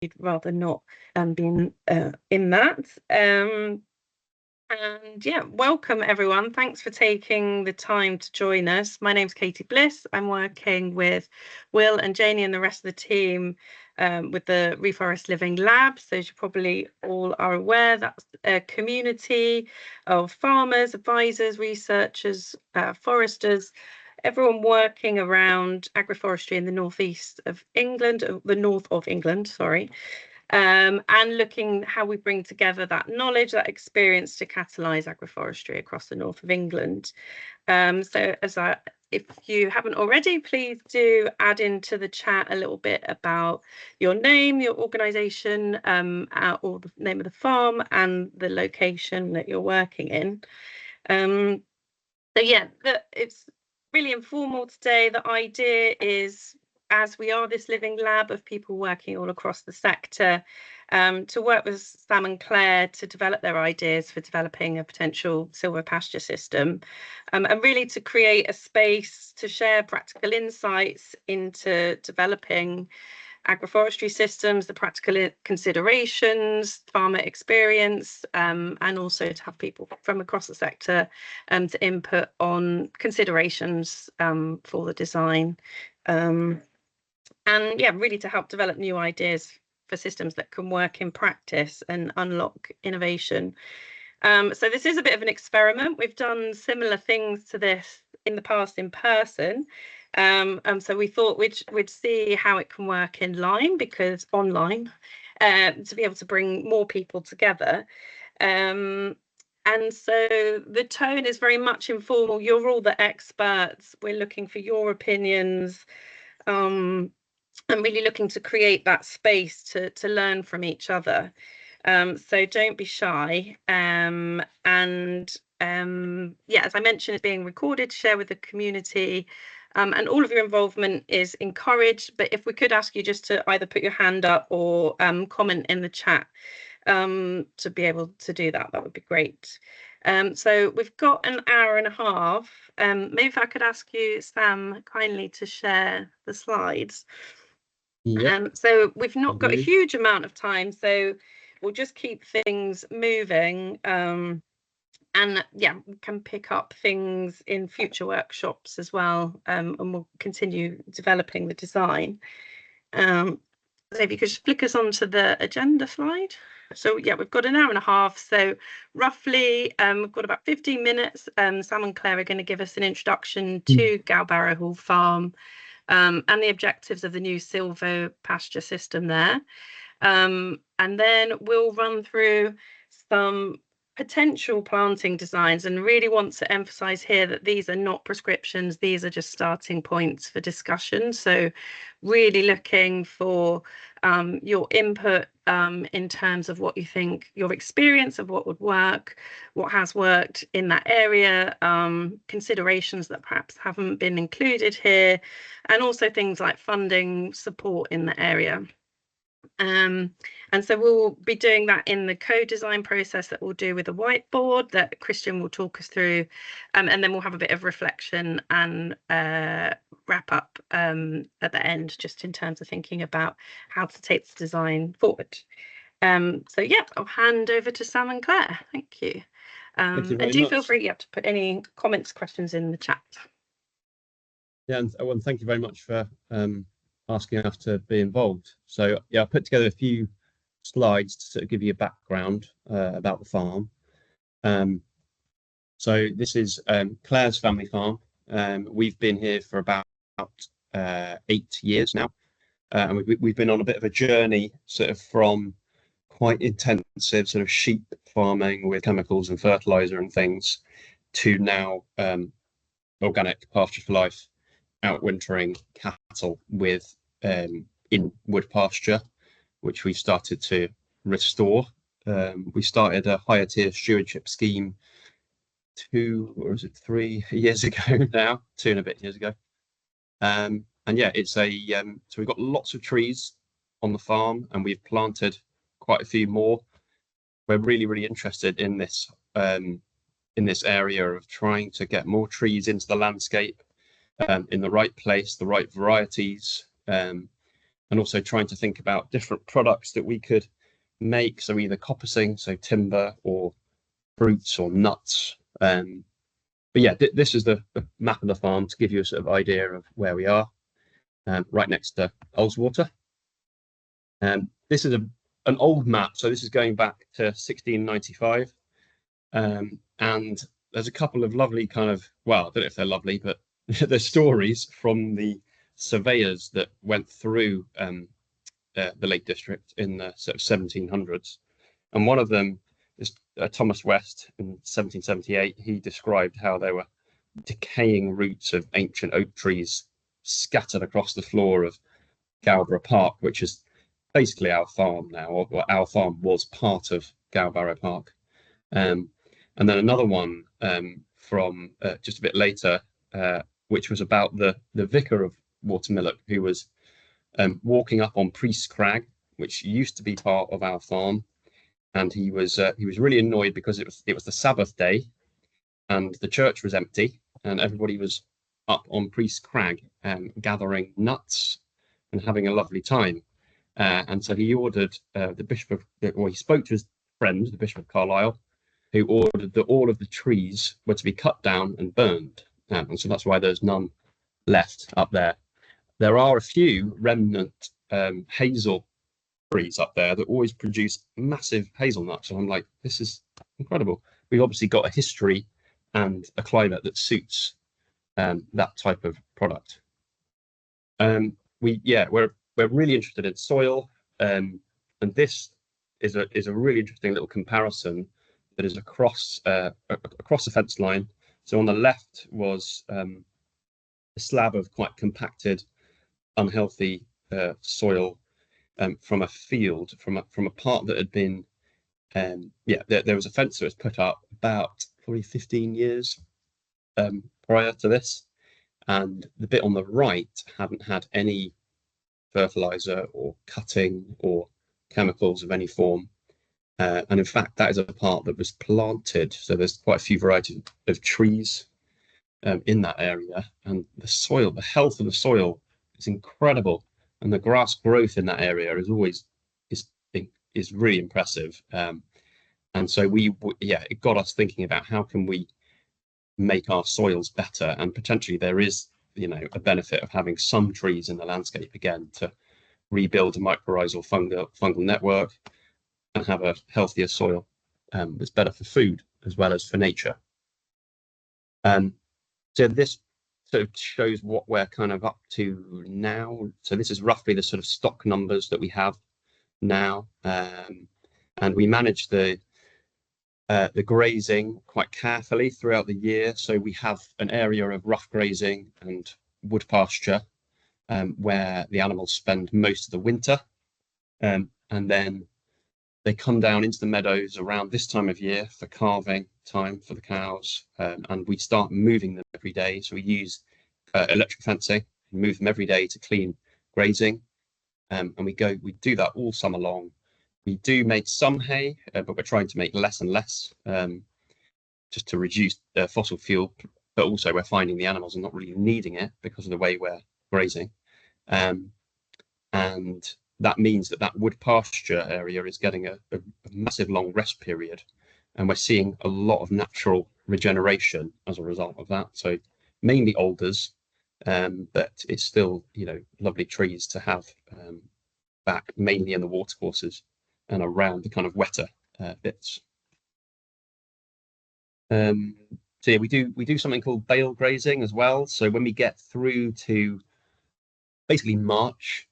you'd rather not be in that. And yeah, welcome everyone. Thanks for taking the time to join us. My name's Katie Bliss. I'm working with Will and Janie and the rest of the team with the ReForest Living Lab. So as you probably all are aware, that's a community of farmers, advisors, researchers, foresters, everyone working around agroforestry in the northeast of England, the north of England, sorry. And looking how we bring together that knowledge, that experience to catalyse agroforestry across the north of England. So if you haven't already, please do add into the chat a little bit about your name, your organisation, or the name of the farm and the location that you're working in. So yeah, it's really informal today. The idea is, as we are this living lab of people working all across the sector, to work with Sam and Claire to develop their ideas for developing a potential silvopasture system, and really to create a space to share practical insights into developing agroforestry systems, the practical considerations, farmer experience, and also to have people from across the sector to input on considerations for the design. And yeah, really to help develop new ideas for systems that can work in practice and unlock innovation. So this is a bit of an experiment. We've done similar things to this in the past in person. So we thought we'd see how it can work online, because online, to be able to bring more people together. And so the tone is very much informal. You're all the experts. We're looking for your opinions. I'm really looking to create that space to learn from each other. So don't be shy. Yeah, as I mentioned, it's being recorded to share with the community, and all of your involvement is encouraged. But if we could ask you just to either put your hand up or comment in the chat to be able to do that, that would be great. So we've got an hour and a half. Maybe if I could ask you, Sam, kindly to share the slides. Yep. So we've not got a huge amount of time, so we'll just keep things moving. And yeah, we can pick up things in future workshops as well, and we'll continue developing the design. So if you could just flick us onto the agenda slide. So yeah, we've got an hour and a half, so roughly we've got about 15 minutes. Sam and Claire are going to give us an introduction to Galbarrow Hall Farm and the objectives of the new silvopasture system there. And then we'll run through some potential planting designs, and really want to emphasize here that these are not prescriptions, these are just starting points for discussion. So really looking for your input in terms of what you think, your experience of what would work, what has worked in that area, considerations that perhaps haven't been included here, and also things like funding support in the area. And so we'll be doing that in the co-design process that we'll do with a whiteboard that Christian will talk us through, and then we'll have a bit of reflection and wrap up at the end, just in terms of thinking about how to take the design forward. So yeah, I'll hand over to Sam and Claire. Thank you. Thank you and do feel free to put any comments, questions in the chat. Yeah, and I want to thank you very much for asking us to be involved. So yeah, I put together a few slides to sort of give you a background about the farm. So this is Claire's family farm. We've been here for about 8 years now, and we've been on a bit of a journey, sort of from quite intensive sort of sheep farming with chemicals and fertilizer and things, to now organic pasture for life, outwintering cattle with in wood pasture, which we started to restore. We started a higher tier stewardship scheme 3 years ago now, 2 and a bit years ago. And yeah, it's a so we've got lots of trees on the farm, and we've planted quite a few more. We're really interested in this area of trying to get more trees into the landscape, in the right place, the right varieties, and also trying to think about different products that we could make. So either coppicing, so timber, or fruits or nuts. But yeah, this is the map of the farm to give you a sort of idea of where we are, right next to Ullswater. This is an old map, so this is going back to 1695. And there's a couple of lovely kind of, well, I don't know if they're lovely, but there's stories from the surveyors that went through the Lake District in the sort of 1700s. And one of them is Thomas West in 1778. He described how there were decaying roots of ancient oak trees scattered across the floor of Galborough Park, which is basically our farm now, or our farm was part of Galborough Park. And then another one from just a bit later, which was about the vicar of Watermillock, who was walking up on Priest's Crag, which used to be part of our farm, and he was really annoyed because it was the Sabbath day, and the church was empty, and everybody was up on Priest's Crag gathering nuts and having a lovely time. And so he ordered the Bishop of, or he spoke to his friend, the Bishop of Carlisle, who ordered that all of the trees were to be cut down and burned. And so that's why there's none left up there. There are a few remnant hazel trees up there that always produce massive hazelnuts. And I'm like, this is incredible. We've obviously got a history and a climate that suits that type of product. We're really interested in soil, and this is a really interesting little comparison that is across the fence line. So on the left was a slab of quite compacted, unhealthy soil from a field, from a part that had been there was a fence that was put up about probably 15 years prior to this, and the bit on the right hadn't had any fertilizer or cutting or chemicals of any form. And in fact, that is a part that was planted. So there's quite a few varieties of trees in that area. And the soil, the health of the soil is incredible. And the grass growth in that area is really impressive. And so it got us thinking about how can we make our soils better, and potentially there is a benefit of having some trees in the landscape again to rebuild a mycorrhizal fungal network and have a healthier soil that's better for food as well as for nature. So this sort of shows what we're kind of up to now. So this is roughly the sort of stock numbers that we have now, and we manage the grazing quite carefully throughout the year. So we have an area of rough grazing and wood pasture where the animals spend most of the winter, and then they come down into the meadows around this time of year for calving time for the cows, and we start moving them every day. So we use electric fencing, move them every day to clean grazing, and we do that all summer long. We do make some hay, but we're trying to make less and less, just to reduce fossil fuel. But also we're finding the animals are not really needing it because of the way we're grazing. And that means that wood pasture area is getting a massive long rest period. And we're seeing a lot of natural regeneration as a result of that. So mainly alders, but it's still, lovely trees to have back, mainly in the watercourses and around the kind of wetter bits. So yeah, we do something called bale grazing as well. So when we get through to basically March,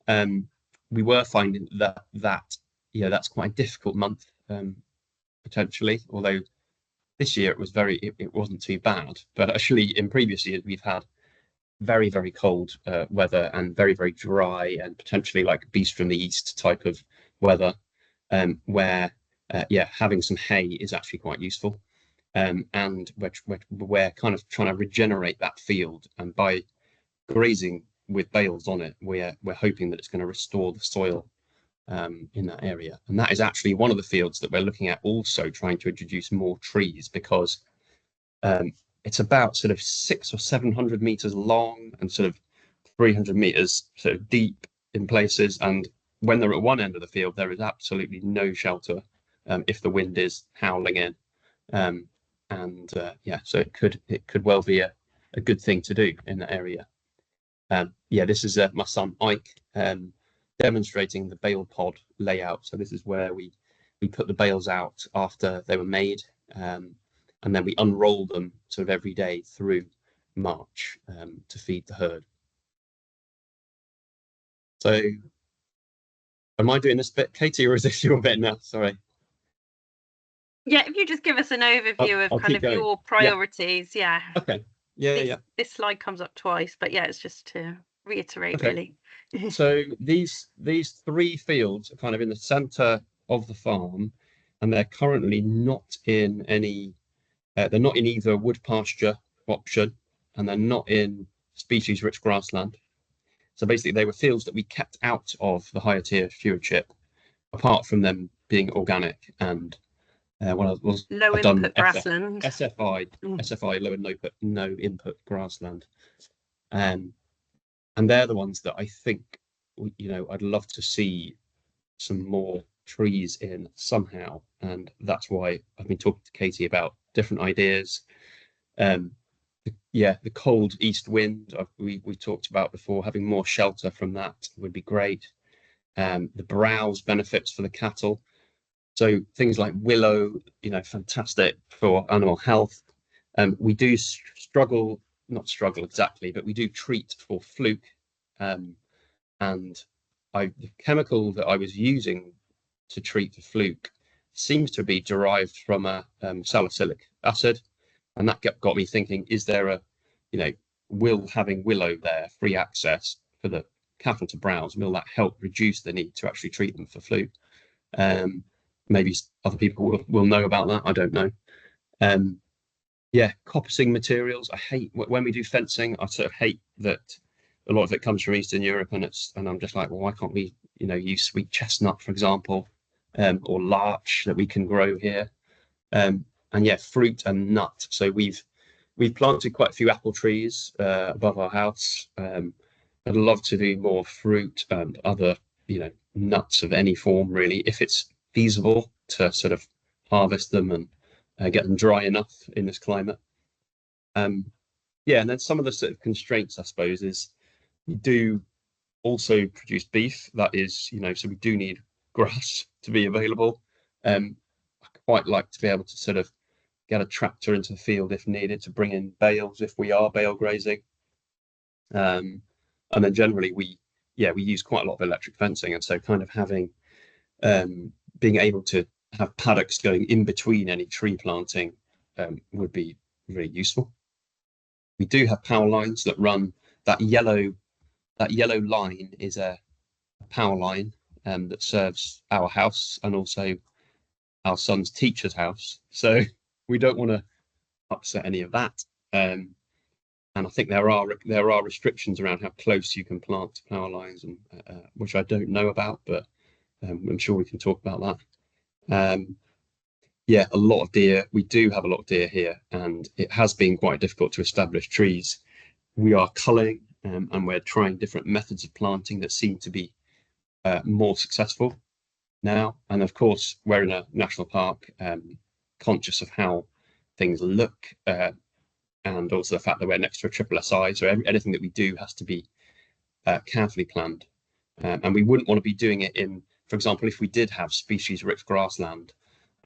we were finding that that's quite a difficult month potentially. Although this year it wasn't too bad, but actually in previous years we've had very, very cold weather and very, very dry and potentially like beast from the east type of weather, where having some hay is actually quite useful. And we're kind of trying to regenerate that field, and by grazing with bales on it, we're hoping that it's going to restore the soil in that area. And that is actually one of the fields that we're looking at, also trying to introduce more trees, because it's about sort of 600 or 700 meters long and sort of 300 meters sort of deep in places, and when they're at one end of the field, there is absolutely no shelter if the wind is howling in. Yeah, so it could well be a good thing to do in that area. Yeah, this is my son Ike demonstrating the bale pod layout. So this is where we put the bales out after they were made, and then we unroll them sort of every day through March to feed the herd. So am I doing this bit, Katie, or is this your bit now? Sorry. Yeah, if you just give us an overview of I'll kind keep of going. your priorities. Yeah. Okay. Yeah. This slide comes up twice, but yeah, it's just to reiterate, Okay. really. So these three fields are kind of in the center of the farm, and they're currently not in any. They're not in either wood pasture option, and they're not in species-rich grassland. So basically, they were fields that we kept out of the higher tier stewardship, apart from them being organic and when I was Low I've done input grassland. SFI, low and no input grassland, and they're the ones that I think I'd love to see some more trees in somehow, and that's why I've been talking to Katie about different ideas. Yeah, the cold east wind we talked about before, having more shelter from that would be great. The browse benefits for the cattle. So things like willow, fantastic for animal health. We do struggle, not struggle exactly, but we do treat for fluke. And the chemical that I was using to treat the fluke seems to be derived from a salicylic acid. And that got me thinking, is there having willow there, free access for the cattle to browse, will that help reduce the need to actually treat them for fluke? Maybe other people will know about that. I don't know. Yeah, coppicing materials. I hate when we do fencing. I sort of hate that a lot of it comes from Eastern Europe, and I'm just like, well, why can't we, use sweet chestnut, for example, or larch that we can grow here, and yeah, fruit and nut. So we've planted quite a few apple trees above our house. I'd love to do more fruit and other, nuts of any form, really, if it's feasible to sort of harvest them and get them dry enough in this climate. Yeah, and then some of the sort of constraints, I suppose, is we do also produce beef. That is, so we do need grass to be available. I quite like to be able to sort of get a tractor into the field if needed to bring in bales if we are bale grazing. And then generally we use quite a lot of electric fencing, and so kind of having being able to have paddocks going in between any tree planting would be really useful. We do have power lines that run that yellow line is a power line that serves our house and also our son's teacher's house. So we don't want to upset any of that. And I think there are restrictions around how close you can plant power lines, and which I don't know about, but I'm sure we can talk about that. Yeah, a lot of deer. We do have a lot of deer here, and it has been quite difficult to establish trees. We are culling, and we're trying different methods of planting that seem to be more successful now. And of course, we're in a national park, conscious of how things look, and also the fact that we're next to a triple SI, so anything that we do has to be carefully planned. And we wouldn't want to be doing it in, for example, if we did have species-rich grassland,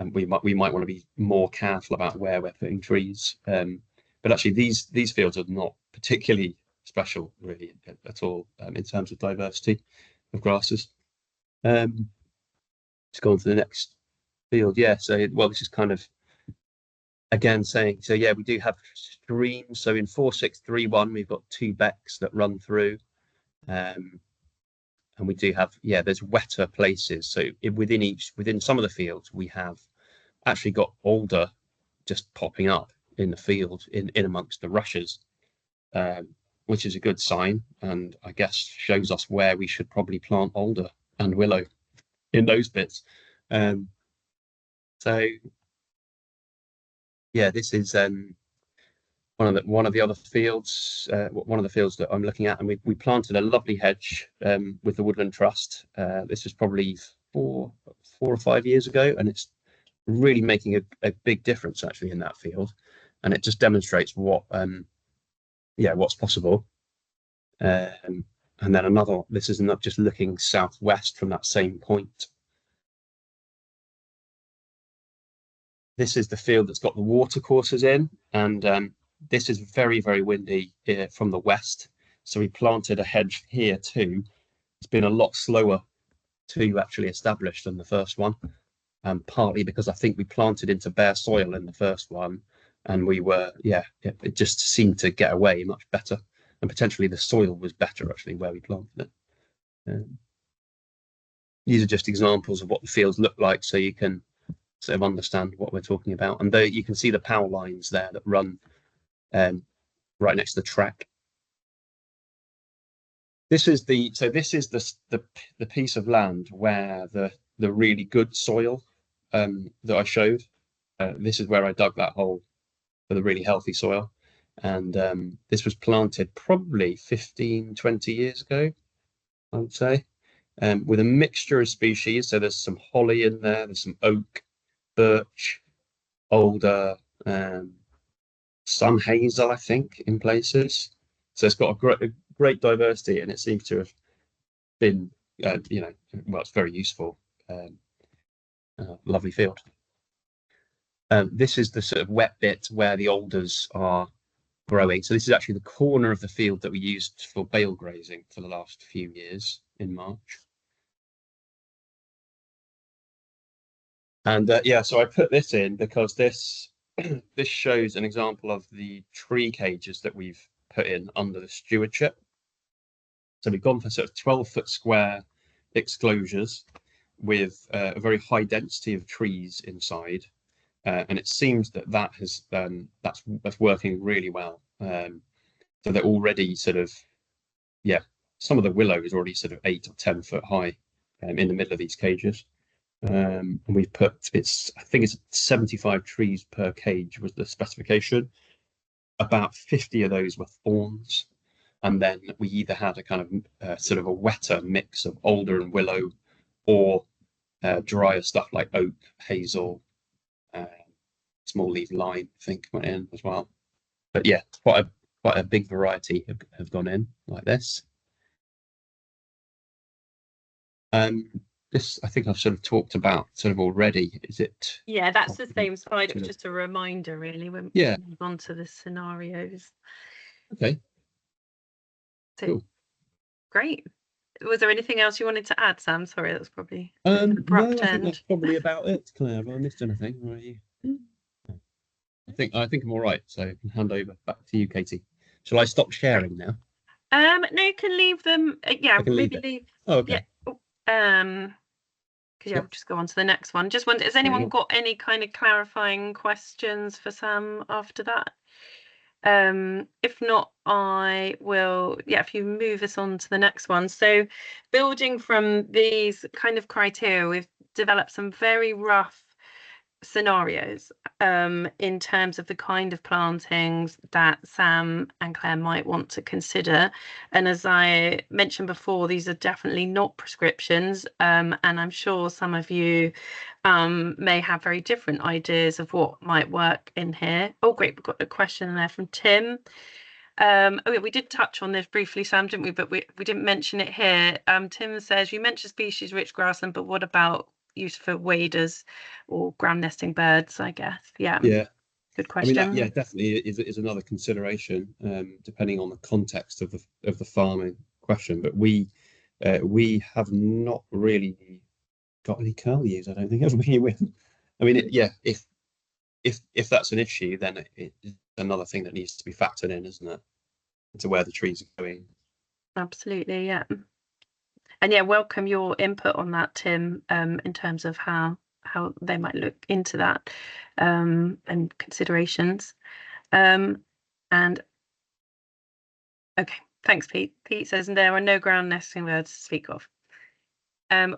and we might want to be more careful about where we're putting trees. But actually, these fields are not particularly special, really, at all in terms of diversity of grasses. Let's go on to the next field. Yeah, so this is kind of again saying, so yeah, we do have streams. So in 4631, we've got two becks that run through. And we do have, there's wetter places. So within some of the fields, we have actually got alder just popping up in the field in amongst the rushes, which is a good sign, and I guess shows us where we should probably plant alder and willow in those bits. So yeah, this is one of the other fields, one of the fields that I'm looking at, and we planted a lovely hedge with the Woodland Trust. This was probably 4 or 5 years ago, and it's really making a big difference actually in that field, and it just demonstrates what's possible. And then another, this is not just looking southwest from that same point. This is the field that's got the watercourses in, and this is very, very windy from the west. So we planted a hedge here too. It's been a lot slower to actually establish than the first one, partly because I think we planted into bare soil in the first one, and it just seemed to get away much better. And potentially the soil was better actually where we planted it. These are just examples of what the fields look like, so you can sort of understand what we're talking about. And you can see the power lines there that run right next to the track. This is the piece of land where the really good soil that I showed. This is where I dug that hole for the really healthy soil. And this was planted probably 15, 20 years ago, I would say, with a mixture of species. So there's some holly in there, there's some oak, birch, alder, some hazel, I think, in places. So it's got a great diversity, and it seems to have been, it's very useful. Lovely field. This is the sort of wet bit where the alders are growing. So this is actually the corner of the field that we used for bale grazing for the last few years in March. And so I put this in because this shows an example of the tree cages that we've put in under the stewardship. So we've gone for sort of 12-foot square exclosures with a very high density of trees inside. And it seems that's working really well. So they're already sort of, some of the willow is already sort of 8 or 10 foot high in the middle of these cages. And we've put, I think it's 75 trees per cage was the specification. About 50 of those were thorns. And then we either had a kind of sort of a wetter mix of alder and willow, or drier stuff like oak, hazel, small leaf lime, I think went in as well. But yeah, quite a big variety have gone in like this. This I think I've sort of talked about sort of already. Is it? Yeah, that's the same slide. It was just a reminder, really, when we move on to the scenarios. Okay. So, cool. Great. Was there anything else you wanted to add, Sam? Sorry, that was probably an abrupt end. I think that's probably about it, Claire. Have I missed anything? Or are you? I think I'm all right. So I can hand over back to you, Katie. Shall I stop sharing now? No, you can leave them. Maybe leave. Oh, okay. Yeah. Because we'll just go on to the next one. Just wonder, has anyone got any kind of clarifying questions for Sam after that? If not, I will, if you move us on to the next one. So building from these kind of criteria, we've developed some very rough scenarios in terms of the kind of plantings that Sam and Claire might want to consider. And as I mentioned before, these are definitely not prescriptions, and I'm sure some of you may have very different ideas of what might work in here. Oh, great, we've got a question there from Tim. We did touch on this briefly, Sam, didn't we? But we didn't mention it here. Tim says, you mentioned species-rich grassland, but what about use for waders or ground nesting birds, I guess? Yeah. Good question. I mean, that, definitely is another consideration, depending on the context of the farming question. But we have not really got any curlews, I don't think, have we? I mean, if that's an issue, then it's another thing that needs to be factored in, isn't it, into where the trees are going? Absolutely, yeah. And welcome your input on that, Tim, in terms of how they might look into that and considerations. And okay, thanks, Pete. Pete says, and there are no ground nesting birds to speak of.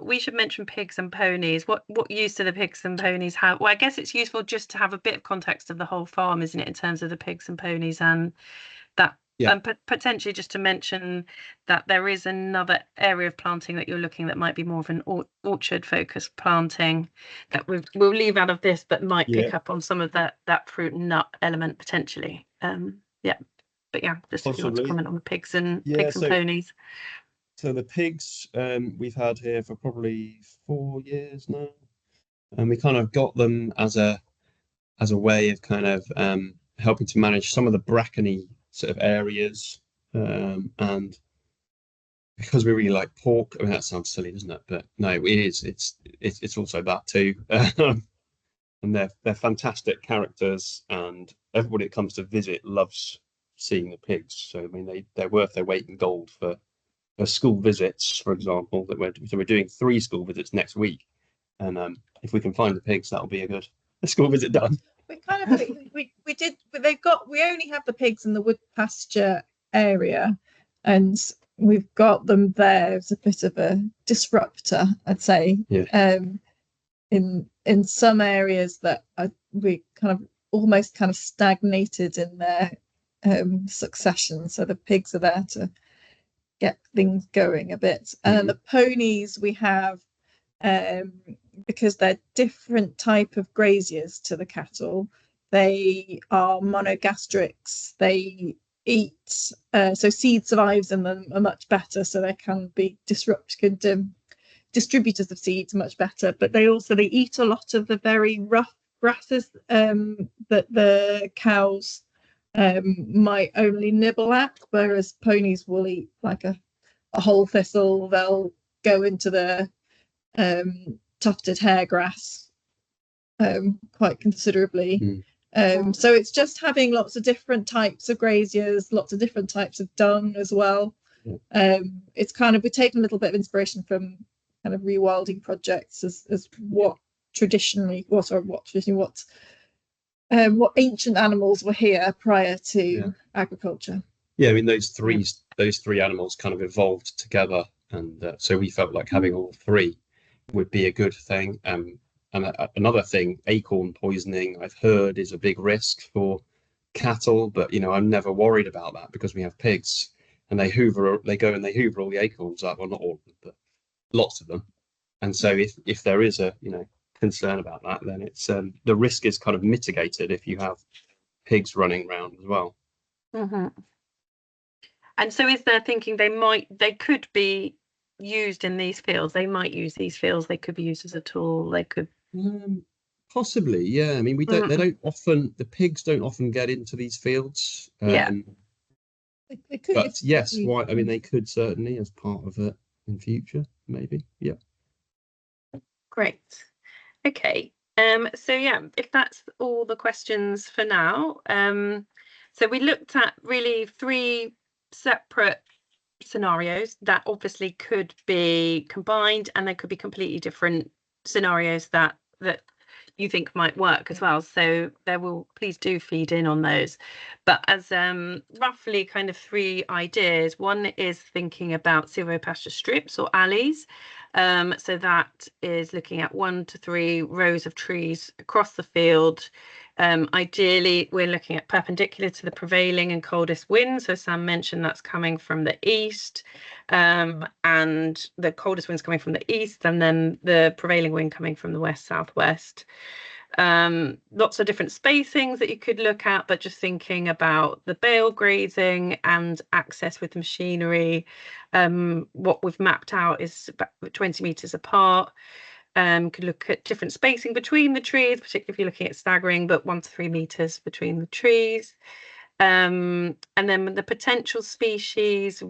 We should mention pigs and ponies. What use do the pigs and ponies have? Well, I guess it's useful just to have a bit of context of the whole farm, isn't it, in terms of the pigs and ponies and that. Yeah. And potentially just to mention that there is another area of planting that you're looking that might be more of an orchard focused planting that we'll leave out of this, but might pick up on some of that fruit and nut element potentially. Yeah, but yeah, just if you want to Possibly. comment on the pigs and Yeah, ponies. so the pigs we've had here for probably 4 years now, and we kind of got them as a way of kind of helping to manage some of the brackeny sort of areas, and because we really like pork. I mean, that sounds silly, doesn't it? But no, it is. It's also that too. And they're fantastic characters, and everybody that comes to visit loves seeing the pigs. So I mean, they're worth their weight in gold for school visits, for example. That we're doing 3 school visits next week, and if we can find the pigs, that'll be a school visit done. We kind of we did, but we only have the pigs in the wood pasture area, and we've got them there as a bit of a disruptor, I'd say. Yeah. In some areas that we kind of almost kind of stagnated in their succession, so the pigs are there to get things going a bit. And then the ponies we have, because they're different type of graziers to the cattle, they are monogastrics. They eat, so seed survives in them are much better, so they can be distributors of seeds much better. But they eat a lot of the very rough grasses that the cows might only nibble at, whereas ponies will eat like a whole thistle. They'll go into the tufted hairgrass quite considerably. So it's just having lots of different types of graziers, lots of different types of dung as well. It's kind of, we take a little bit of inspiration from kind of rewilding projects as what ancient animals were here prior to agriculture. Yeah, I mean those three animals kind of evolved together, and so we felt like having all 3 would be a good thing. And another thing, acorn poisoning, I've heard, is a big risk for cattle, but I'm never worried about that because we have pigs, and they go and they hoover all the acorns up. Well, not all of them, but lots of them. And so if there is a concern about that, then it's the risk is kind of mitigated if you have pigs running around as well. And so is there thinking they could be used in these fields? They might use these fields. They could be used as a tool. They could possibly, yeah. I mean, the pigs don't often get into these fields. They could, but yes, why? I mean, they could certainly as part of it in future, maybe. Yeah. Great. Okay. So yeah, if that's all the questions for now. So we looked at really 3 separate scenarios that obviously could be combined, and there could be completely different scenarios that you think might work as well. So please do feed in on those. But as roughly kind of 3 ideas, one is thinking about silvopasture strips or alleys. So that is looking at 1 to 3 rows of trees across the field. Ideally, we're looking at perpendicular to the prevailing and coldest wind. So Sam mentioned that's coming from the east, and the coldest wind's coming from the east, and then the prevailing wind coming from the west southwest. Lots of different spacings that you could look at, but just thinking about the bale grazing and access with machinery. What we've mapped out is about 20 meters apart. Could look at different spacing between the trees, particularly if you're looking at staggering, but 1 to 3 meters between the trees. And then the potential species,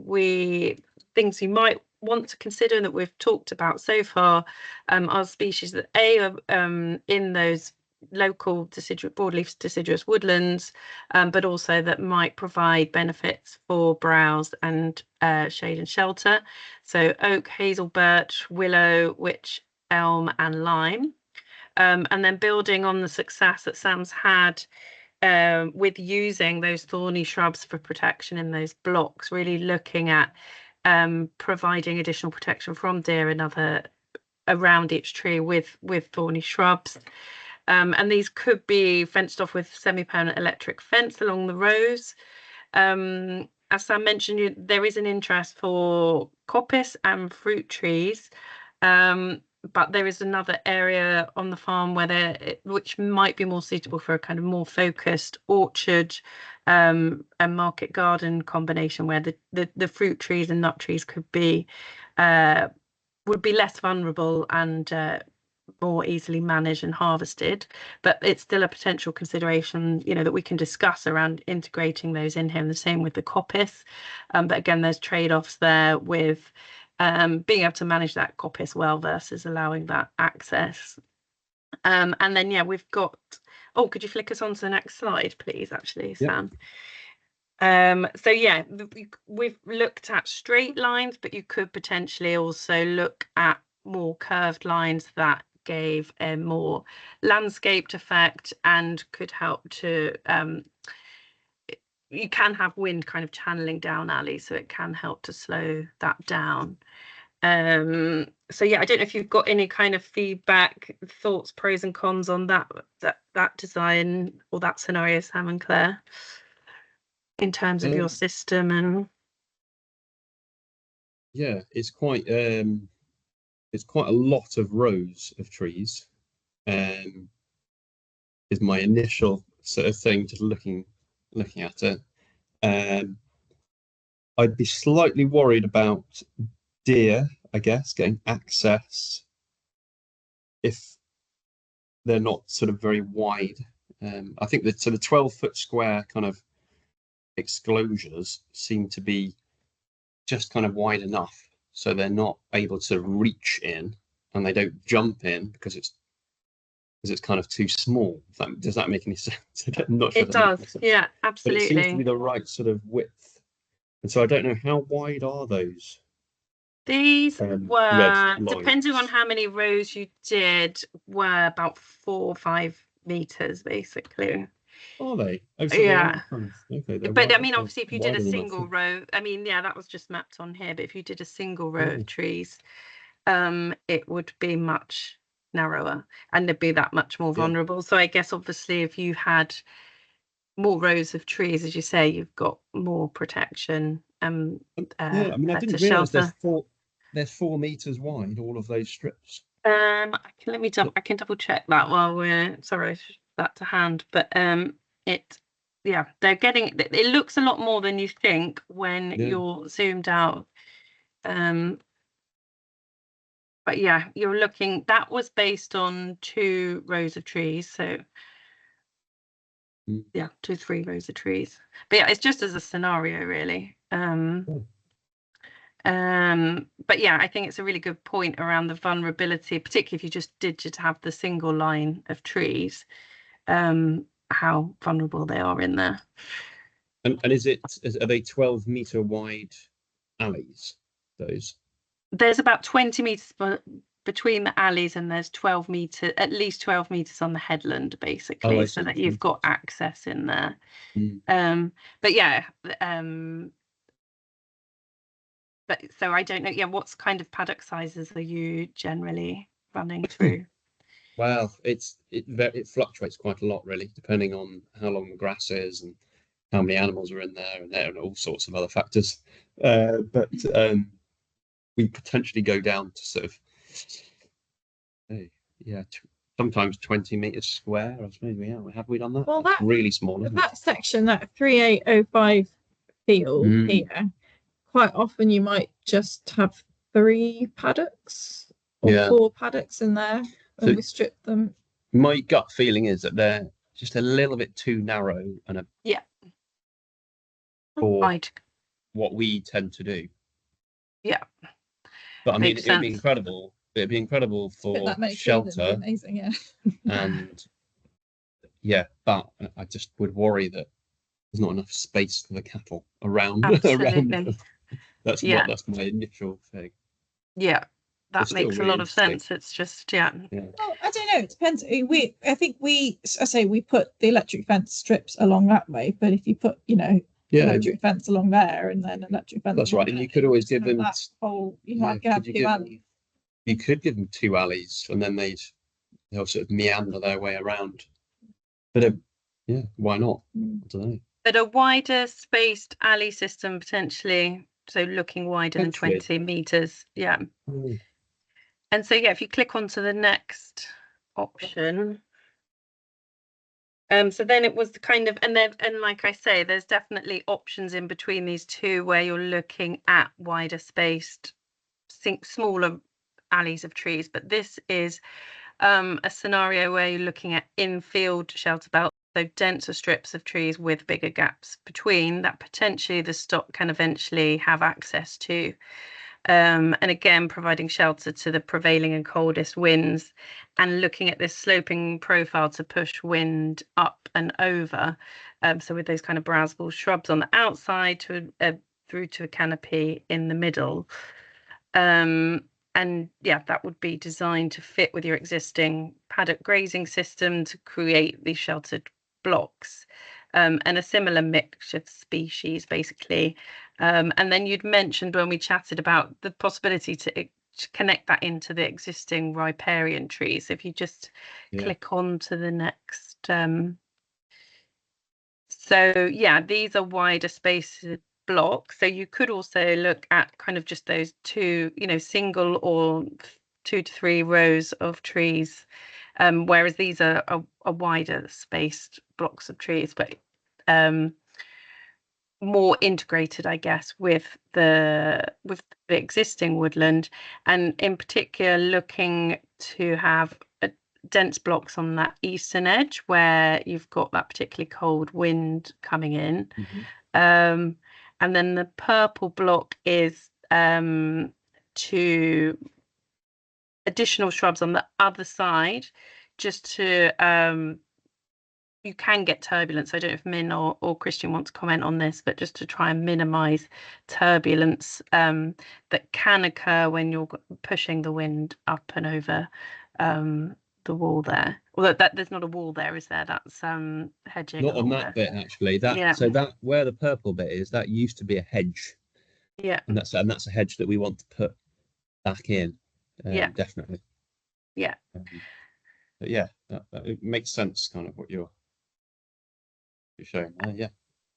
things you might want to consider and that we've talked about so far are species that are in those local broadleaf deciduous woodlands, but also that might provide benefits for browse and shade and shelter. So oak, hazel, birch, willow, wych, elm and lime. And then building on the success that Sam's had with using those thorny shrubs for protection in those blocks, really looking at providing additional protection from deer and other around each tree with thorny shrubs. And these could be fenced off with semi-permanent electric fence along the rows. As Sam mentioned, there is an interest for coppice and fruit trees, but there is another area on the farm which might be more suitable for a kind of more focused orchard and market garden combination, where the fruit trees and nut trees would be less vulnerable and more easily managed and harvested. But it's still a potential consideration, that we can discuss around integrating those in here, and the same with the coppice. But again, there's trade-offs there with being able to manage that coppice well versus allowing that access. And then we've got, could you flick us on to the next slide, please, actually, Sam? So we've looked at straight lines, but you could potentially also look at more curved lines that gave a more landscaped effect and could help to you can have wind kind of channeling down alleys, so it can help to slow that down. So I don't know if you've got any kind of feedback, thoughts, pros and cons on that design or that scenario, Sam and Claire, in terms of your system. And it's quite a lot of rows of trees, is my initial sort of thing, just looking at it. I'd be slightly worried about deer, I guess, getting access if they're not sort of very wide. I think that sort of 12-foot square kind of exclosures seem to be just kind of wide enough, so they're not able to reach in and they don't jump in because it's kind of too small. Does that make any sense? I'm not sure. It does, yeah, absolutely. But it seems to be the right sort of width, and so I don't know, how wide are those? These were, depending on how many rows you did, were about 4 or 5 meters, basically. Are they? Oh, so yeah. Okay, but I mean, obviously, if you did a single row, I mean, that was just mapped on here. But if you did a single row of trees, it would be much narrower and they'd be that much more vulnerable. So I guess, obviously, if you had more rows of trees, as you say, you've got more protection. I mean, I didn't realise they're 4 meters wide, all of those strips. I can double check that while we're sorry, that to hand. But they're getting, it looks a lot more than you think when you're zoomed out. But you're looking, that was based on 2 rows of trees, so 2-3 rows of trees. But it's just as a scenario, really. But I think it's a really good point around the vulnerability, particularly if you just have the single line of trees, how vulnerable they are in there. And are they 12-meter wide alleys, those? There's about 20 meters between the alleys, and there's at least 12 meters on the headland, basically, so that you've got access in there. But so I don't know. What kind of paddock sizes are you generally running through? Well, it fluctuates quite a lot, really, depending on how long the grass is and how many animals are in there, and all sorts of other factors. But we potentially go down to sort of, sometimes 20 meters square. I suppose have we done that? Well, that's really small. That section, that 3805 field here, quite often you might just have 3 paddocks or 4 paddocks in there when we strip them. My gut feeling is that they're just a little bit too narrow and for what we tend to do. But I mean, it'd be incredible. It'd be incredible for shelter. Amazing, And but I just would worry that there's not enough space for the cattle around. Absolutely. That's my initial thing. That makes a lot of sense. It's just Well, I don't know, it depends. I think we put the electric fence strips along that way, but if you put electric fence along there, and then electric fence. That's right. And you could always give them that whole. You yeah, might have could you two give- alleys. you could give them 2 alleys, and then they'll sort of meander their way around. But yeah, why not? I don't know. But a wider spaced alley system potentially, so looking wider than Potentially. 20 meters. Yeah. And so yeah, if you click onto the next option, so then it was the kind of, and like I say, there's definitely options in between these two where you're looking at wider spaced, smaller alleys of trees. But this is a scenario where you're looking at in-field shelter belts, so denser strips of trees with bigger gaps between that potentially the stock can eventually have access to. And again, providing shelter to the prevailing and coldest winds, and looking at this sloping profile to push wind up and over. So with those kind of browsable shrubs on the outside to through to a canopy in the middle. And yeah, that would be designed to fit with your existing paddock grazing system to create these sheltered blocks. And a similar mix of species, basically. And then you'd mentioned when we chatted about the possibility to connect that into the existing riparian trees. If you just click on to the next. So yeah, these are wider spaces blocks. So you could also look at kind of just those two, single or 2 to 3 rows of trees. Whereas these are a wider spaced blocks of trees, but more integrated, I guess, with the existing woodland, and in particular looking to have dense blocks on that eastern edge where you've got that particularly cold wind coming in. And then the purple block is to additional shrubs on the other side, just to you can get turbulence. I don't know if Min or Christian want to comment on this, but just to try and minimize turbulence that can occur when you're pushing the wind up and over the wall there. Although there's not a wall there, is there? That's hedging. Not on that bit actually. So that where the purple bit is, that used to be a hedge. Yeah. And that's a hedge that we want to put back in. Definitely. Yeah. But yeah, it makes sense, kind of what you're showing there. Yeah.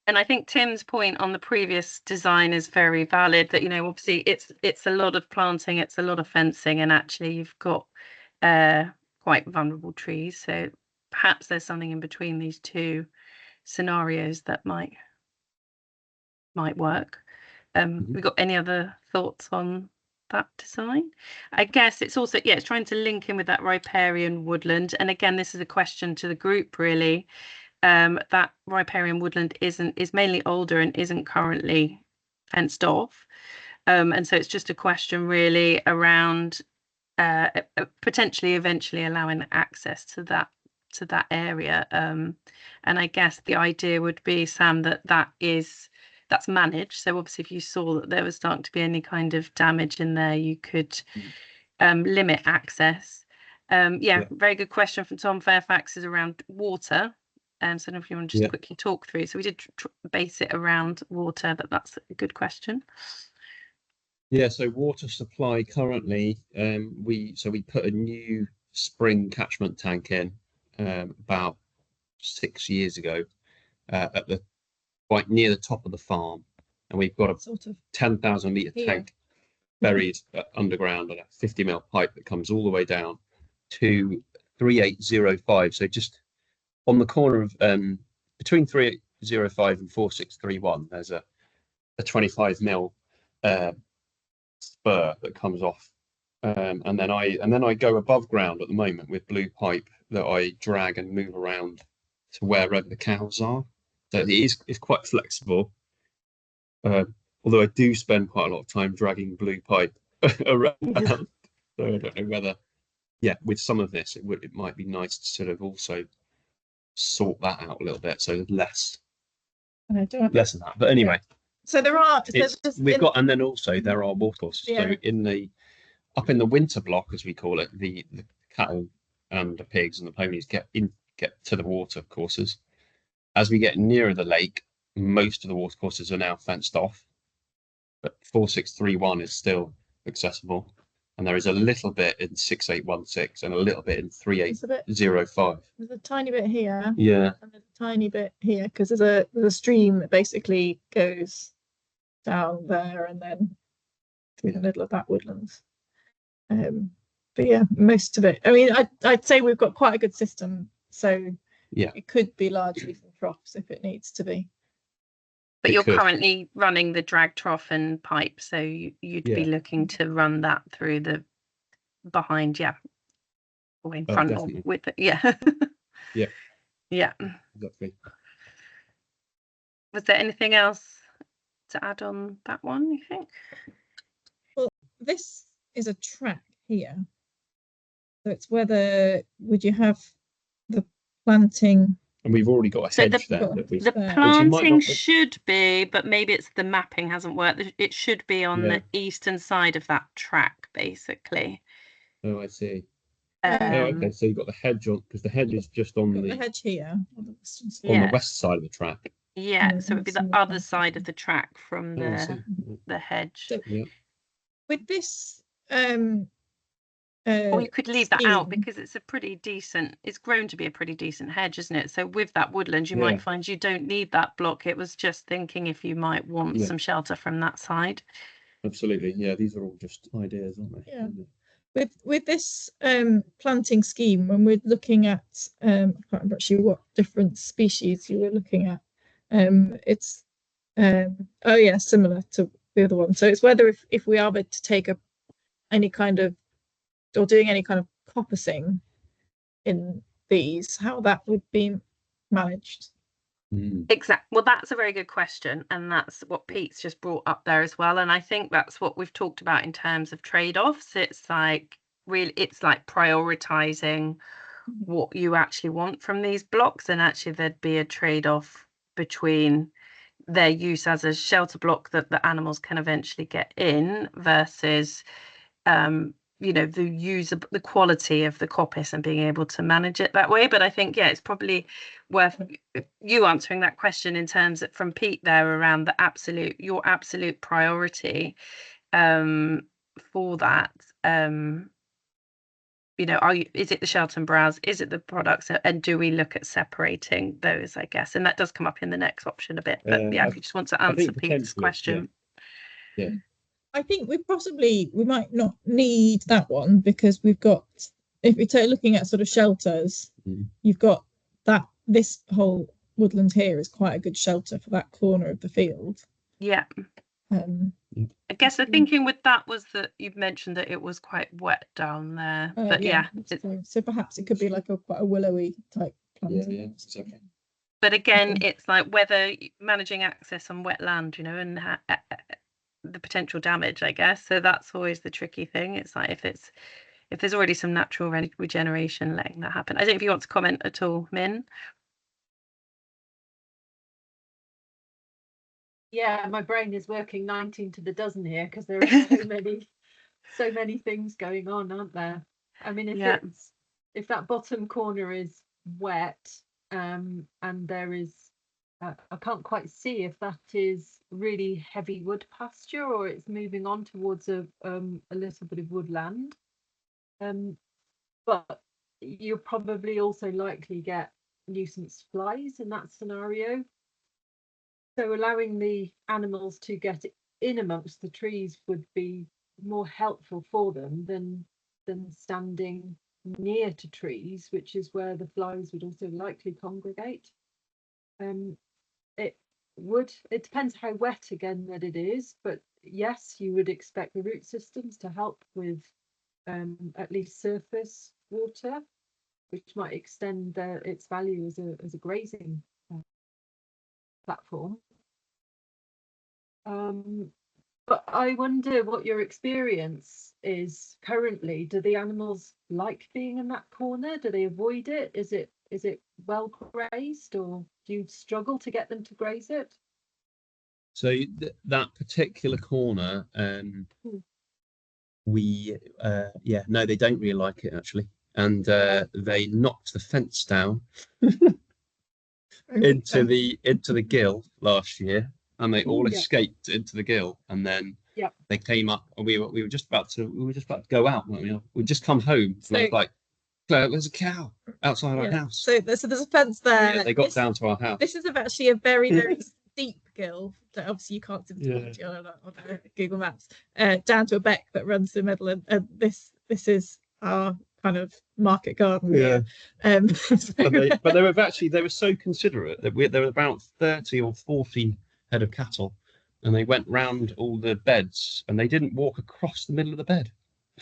And I think Tim's point on the previous design is very valid, that obviously it's a lot of planting, it's a lot of fencing, and actually you've got quite vulnerable trees. So perhaps there's something in between these two scenarios that might work. We got any other thoughts on that design? I guess it's also, it's trying to link in with that riparian woodland. And again, this is a question to the group, really. That riparian woodland is mainly older and isn't currently fenced off. And so it's just a question really around potentially eventually allowing access to that area. And I guess the idea would be, Sam, that's managed. So obviously if you saw that there was starting to be any kind of damage in there, you could limit access. Very good question from Tom Fairfax is around water. So I don't know if you want to just quickly talk through. So we did base it around water, but that's a good question. Yeah, so water supply currently, we put a new spring catchment tank in about 6 years ago at the quite near the top of the farm, and we've got a sort of 10,000 litre tank buried underground on a 50 mil pipe that comes all the way down to 3805. So just on the corner of between 3805 and 4631, there's a 25 mil spur that comes off, and then I go above ground at the moment with blue pipe that I drag and move around to wherever the cows are. So it's quite flexible. Although I do spend quite a lot of time dragging blue pipe around. So I don't know whether, with some of this, it might be nice to sort of also sort that out a little bit, so there's less of that. But anyway, so there are. And then also there are watercourses. So up in the winter block, as we call it, the cattle and the pigs and the ponies get to the water courses. As we get nearer the lake, most of the watercourses are now fenced off, but 4631 is still accessible. And there is a little bit in 6816 and a little bit in There's a bit, 3805. there's a tiny bit here, Yeah. and there's a tiny bit here, because there's a stream that basically goes down there and then through the middle of that woodlands. But yeah, most of it. I mean, I'd say we've got quite a good system, so Yeah. it could be largely from troughs if it needs to be. But It you're could. currently running the drag trough and pipe, so you'd be Yeah. looking to run that through the behind, yeah, or in Oh, front or definitely. with it, yeah. Yeah. Yeah. Exactly. Was there anything else to add on that one, you think? Well, this is a track here, so it's whether would you have the planting. And we've already got a So hedge there that we. The there. planting should be, but maybe it's the mapping hasn't worked. It should be on Yeah. the eastern side of that track, basically. Oh, I see. Um, Oh, okay. So you've got the hedge on, because the hedge is just on got the the hedge here on the western side. on Yeah. the west side of the track. Yeah, Yeah, so it'd be that's the in the other planting. side of the track from Oh, I see. the hedge. So Yeah. with this Or you could leave that out scheme, because it's a pretty decent, it's grown to be a pretty decent hedge, isn't it? So with that woodland, you Yeah. might find you don't need that block. It was just thinking if you might want Yeah. some shelter from that side. Absolutely. Yeah, these are all just ideas, aren't they? Yeah. With this planting scheme, when we're looking at I can't remember actually what different species you were looking at. It's oh yeah, similar to the other one. So it's whether if we are to take any kind of, or doing any kind of coppicing in these, how that would be managed. Exactly. Well, that's a very good question, and that's what Pete's just brought up there as well. And I think that's what we've talked about in terms of trade-offs. It's like prioritizing what you actually want from these blocks, and actually there'd be a trade-off between their use as a shelter block that the animals can eventually get in versus the quality of the coppice and being able to manage it that way. But I think, yeah, it's probably worth you answering that question in terms of, from Pete there, around your absolute priority for that. Is it the shelter and browse? Is it the products? And do we look at separating those, I guess? And that does come up in the next option a bit. But yeah, if you just want to answer Pete's question. Yeah. I think we might not need that one, because we've got, if we're looking at sort of shelters, you've got this whole woodland here is quite a good shelter for that corner of the field. Yeah. I guess the thinking with that was that you've mentioned that it was quite wet down there, but yeah. So perhaps it could be like quite a willowy type plant. Yeah, exactly. But again, it's like whether managing access on wet land, and the potential damage, I guess. So that's always the tricky thing. It's like if there's already some natural regeneration, letting that happen. I don't know if you want to comment at all, Min. Yeah, my brain is working 19 to the dozen here, because there are so many things going on, aren't there? I mean, if that bottom corner is wet, and there is I can't quite see if that is really heavy wood pasture or it's moving on towards a little bit of woodland. But you'll probably also likely get nuisance flies in that scenario. So allowing the animals to get in amongst the trees would be more helpful for them than standing near to trees, which is where the flies would also likely congregate. It depends how wet again that it is, but yes, you would expect the root systems to help with at least surface water, which might extend its value as a grazing platform. But I wonder what your experience is currently. Do the animals like being in that corner? Do they avoid it? Is it well grazed, or do you struggle to get them to graze it? So that particular corner, no, they don't really like it actually, and they knocked the fence down into the gill last year, and they all escaped into the gill, and then they came up, and we were just about to go out. We'd just come home, and I was like, "Claire, there's a cow outside our house." So there's a fence there. Yeah, they got down to our house. This is actually a very, very steep gill that obviously you can't see the topology on Google Maps, down to a beck that runs through the middle, and this is our kind of market garden. Yeah. So, but they were so considerate that there were about 30 or 40 head of cattle, and they went round all the beds, and they didn't walk across the middle of the bed.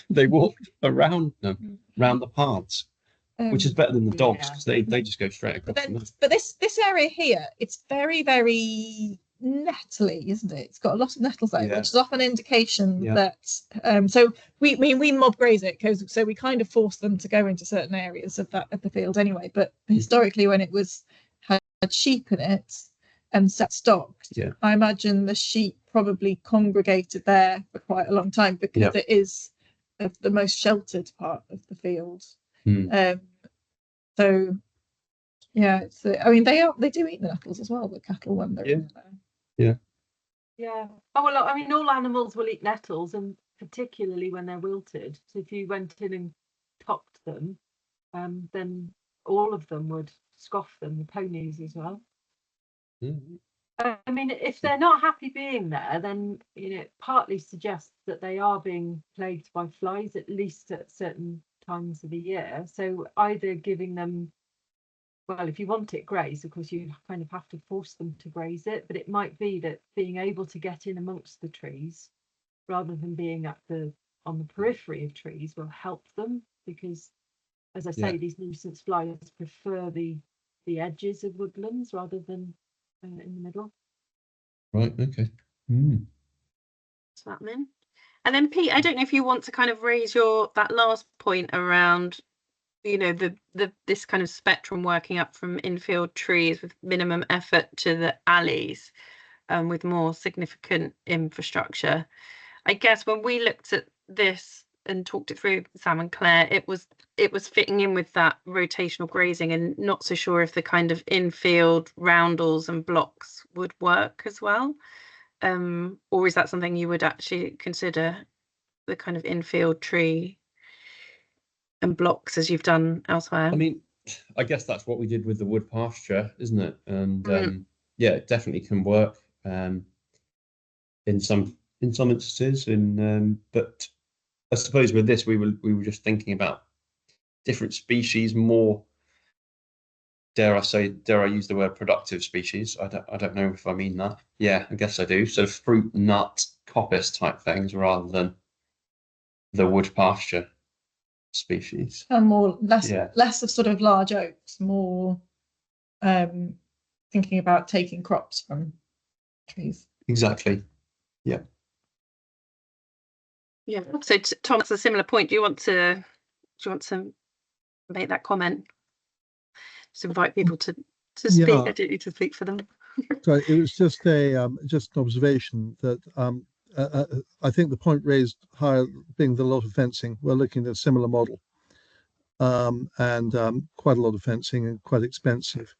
They walked around them, round the paths, which is better than the dogs, because they just go straight across. But this area here, it's very, very nettly, isn't it? It's got a lot of nettles there, which is often an indication that so we mob graze it, because so we kind of force them to go into certain areas of the field anyway. But historically, when it had sheep in it and set stocked, I imagine the sheep probably congregated there for quite a long time, because it is the most sheltered part of the field. So it's I mean they do eat the nettles as well, the cattle, when they're in there. Oh well, I mean, all animals will eat nettles, and particularly when they're wilted. So if you went in and topped them, then all of them would scoff them, the ponies as well. I mean, if they're not happy being there, then it partly suggests that they are being plagued by flies, at least at certain times of the year. So either giving them, well, if you want it grazed, of course you kind of have to force them to graze it, but it might be that being able to get in amongst the trees rather than being on the periphery of trees will help them, because, as I say, these nuisance flies prefer the edges of woodlands rather than in the middle. Right. Okay. So that then. And then Pete, I don't know if you want to kind of raise that last point around, this kind of spectrum working up from infield trees with minimum effort to the alleys, with more significant infrastructure. I guess when we looked at this and talked it through, Sam and Claire, it was fitting in with that rotational grazing, and not so sure if the kind of infield roundels and blocks would work as well. Or is that something you would actually consider, the kind of infield tree and blocks as you've done elsewhere? I mean, I guess that's what we did with the wood pasture, isn't it? And it definitely can work in some instances. But I suppose with this, we were just thinking about different species, more, dare I use the word productive species? I don't know if I mean that. Yeah, I guess I do. So fruit, nut, coppice type things, rather than the wood pasture species. And less of sort of large oaks, more thinking about taking crops from trees. Exactly. Yeah. So Tom, it's a similar point. Do you want to make that comment? Just invite people to speak. I don't need to speak for them. So it was just an observation that I think the point raised higher, being the lot of fencing, we're looking at a similar model, and quite a lot of fencing and quite expensive.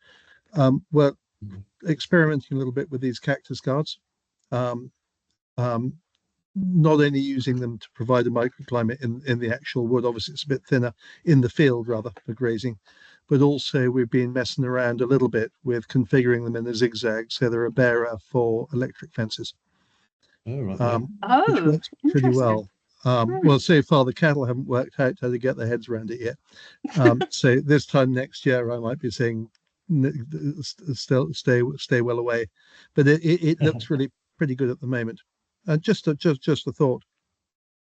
We're experimenting a little bit with these cactus guards, not only using them to provide a microclimate in the actual wood, obviously it's a bit thinner in the field rather for grazing, but also we've been messing around a little bit with configuring them in a zigzag, so they're a bearer for electric fences. Which works pretty well. Well, so far the cattle haven't worked out how to get their heads around it yet. So this time next year I might be saying still stay well away, but it looks really pretty good at the moment. Just a thought.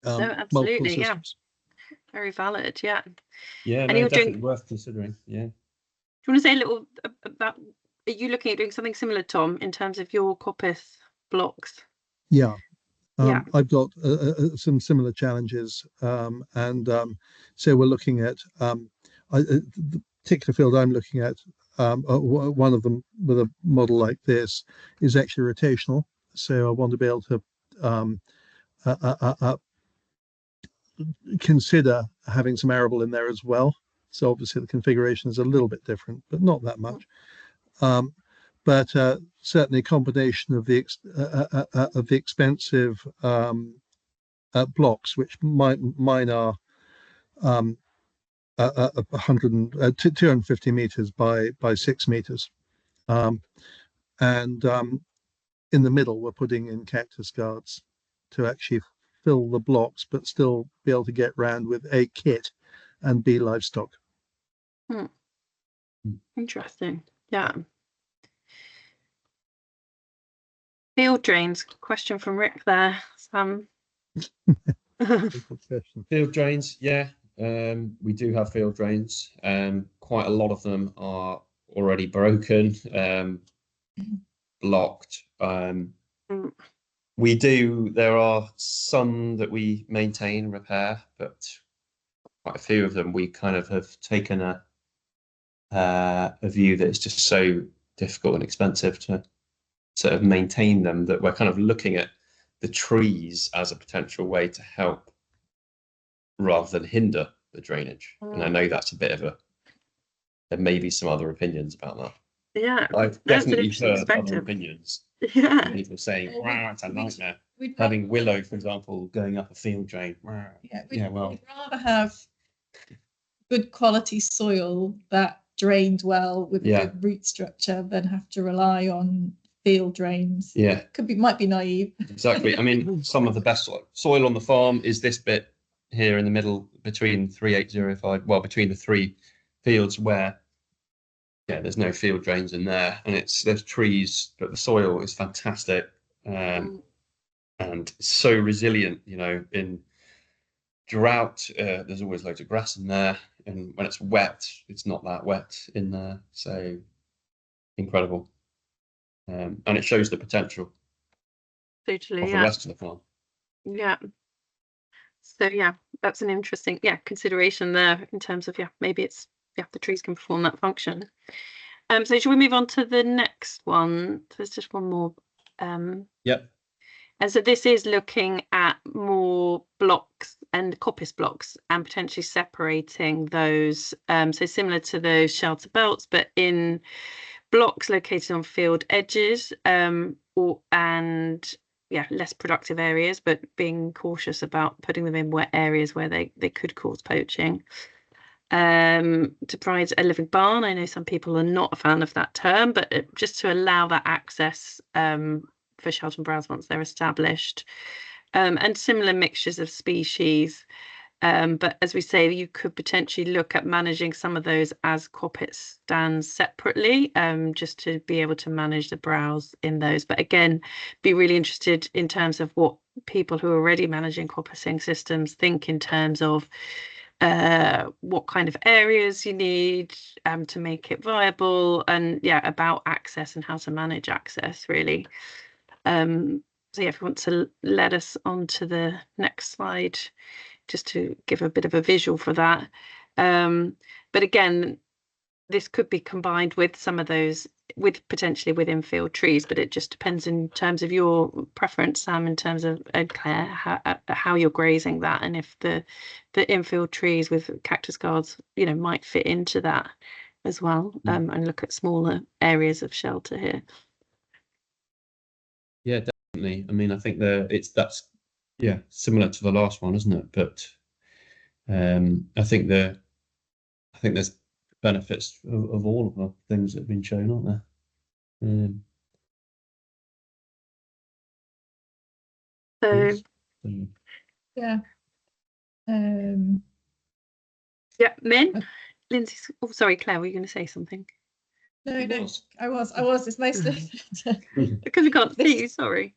No, absolutely, yeah. Very valid, yeah. Yeah, and you're definitely worth considering. Yeah. Do you want to say a little about? Are you looking at doing something similar, Tom, in terms of your coppice blocks? Yeah. I've got some similar challenges, and so we're looking at the particular field I'm looking at. One of them with a model like this is actually rotational, so I want to be able to consider having some arable in there as well. So obviously the configuration is a little bit different, but not that much. But certainly a combination of the expensive blocks, which mine are 250 meters by 6 meters, and in the middle we're putting in cactus guards to actually fill the blocks, but still be able to get round with A, kit, and B, livestock. Interesting. Yeah. Field drains. Question from Rick there. Field drains, yeah. We do have field drains. Quite a lot of them are already broken, blocked. There are some that we maintain and repair, but quite a few of them we kind of have taken a view that it's just so difficult and expensive to sort of maintain them, that we're kind of looking at the trees as a potential way to help rather than hinder the drainage. And I know that's a bit of there may be some other opinions about that. Yeah, I've definitely heard other opinions. Yeah. People saying, wow, it's a nightmare. We'd Having willow, for example, going up a field drain. we'd rather have good quality soil that drained well with a good root structure than have to rely on field drains. Yeah, Might be naive. exactly. I mean, some of the best soil on the farm is this bit here in the middle between 3805, well, between the three fields where there's no field drains in there, and there's trees, but the soil is fantastic, and it's so resilient. In drought, there's always loads of grass in there, and when it's wet, it's not that wet in there. So incredible, and it shows the potential Totally, of the rest of the farm. Yeah. So that's an interesting consideration there in terms of maybe it's the trees can perform that function. So should we move on to the next one? There's just one more. Yep. And so this is looking at more blocks and coppice blocks and potentially separating those. So similar to those shelter belts, but in blocks located on field edges, less productive areas, but being cautious about putting them in wet areas where they could cause poaching. To provide a living barn. I know some people are not a fan of that term, but just to allow that access for shelter and browse once they're established, and similar mixtures of species. But as we say, you could potentially look at managing some of those as coppice stands separately, just to be able to manage the browse in those. But again, be really interested in terms of what people who are already managing coppicing systems think in terms of what kind of areas you need to make it viable, and about access and how to manage access, really. So if you want to let us on to the next slide, just to give a bit of a visual for that. But again, this could be combined with some of those, potentially with infield trees, but it just depends in terms of your preference, Sam, in terms of, and Claire, how you're grazing that, and if the infield trees with cactus guards, might fit into that as well, and look at smaller areas of shelter here. Yeah, definitely. I mean, I think that's similar to the last one, isn't it? But I think there's benefits of all of the things that have been shown, aren't there? Min? Lindsay's, sorry, Claire, were you going to say something? No, I was. It's mostly because we can't see you. Sorry.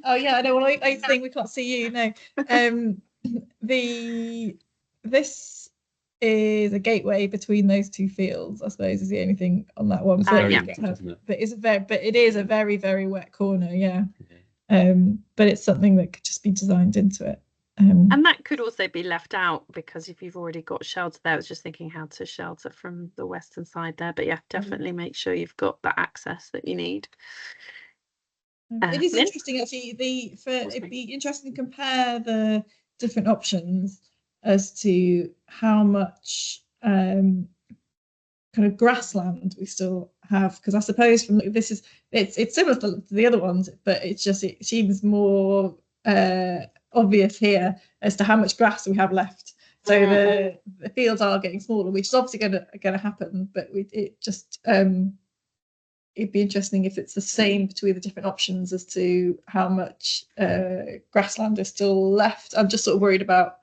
I know. Well, I think we can't see you. No. This is a gateway between those two fields, I suppose, is the only thing on that one. But it is a very, very wet corner. Yeah. But it's something that could just be designed into it. And that could also be left out, because if you've already got shelter there, I was just thinking how to shelter from the western side there. But definitely make sure you've got that access that you need. It is interesting, actually. It'd be interesting to compare the different options as to how much kind of grassland we still have, because I suppose from this is it's similar to the other ones, but it seems more obvious here as to how much grass we have left. So the fields are getting smaller, which is obviously going to happen, but it'd be interesting if it's the same between the different options as to how much grassland is still left. I'm just sort of worried about,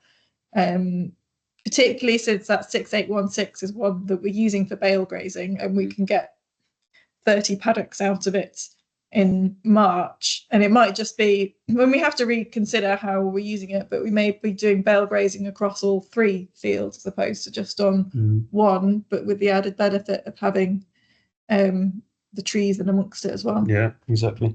particularly since that 6816 is one that we're using for bale grazing, and we can get 30 paddocks out of it in March, and it might just be when we have to reconsider how we're using it, but we may be doing bale grazing across all 3 fields as opposed to just on one, but with the added benefit of having the trees in amongst it as well. Yeah, exactly.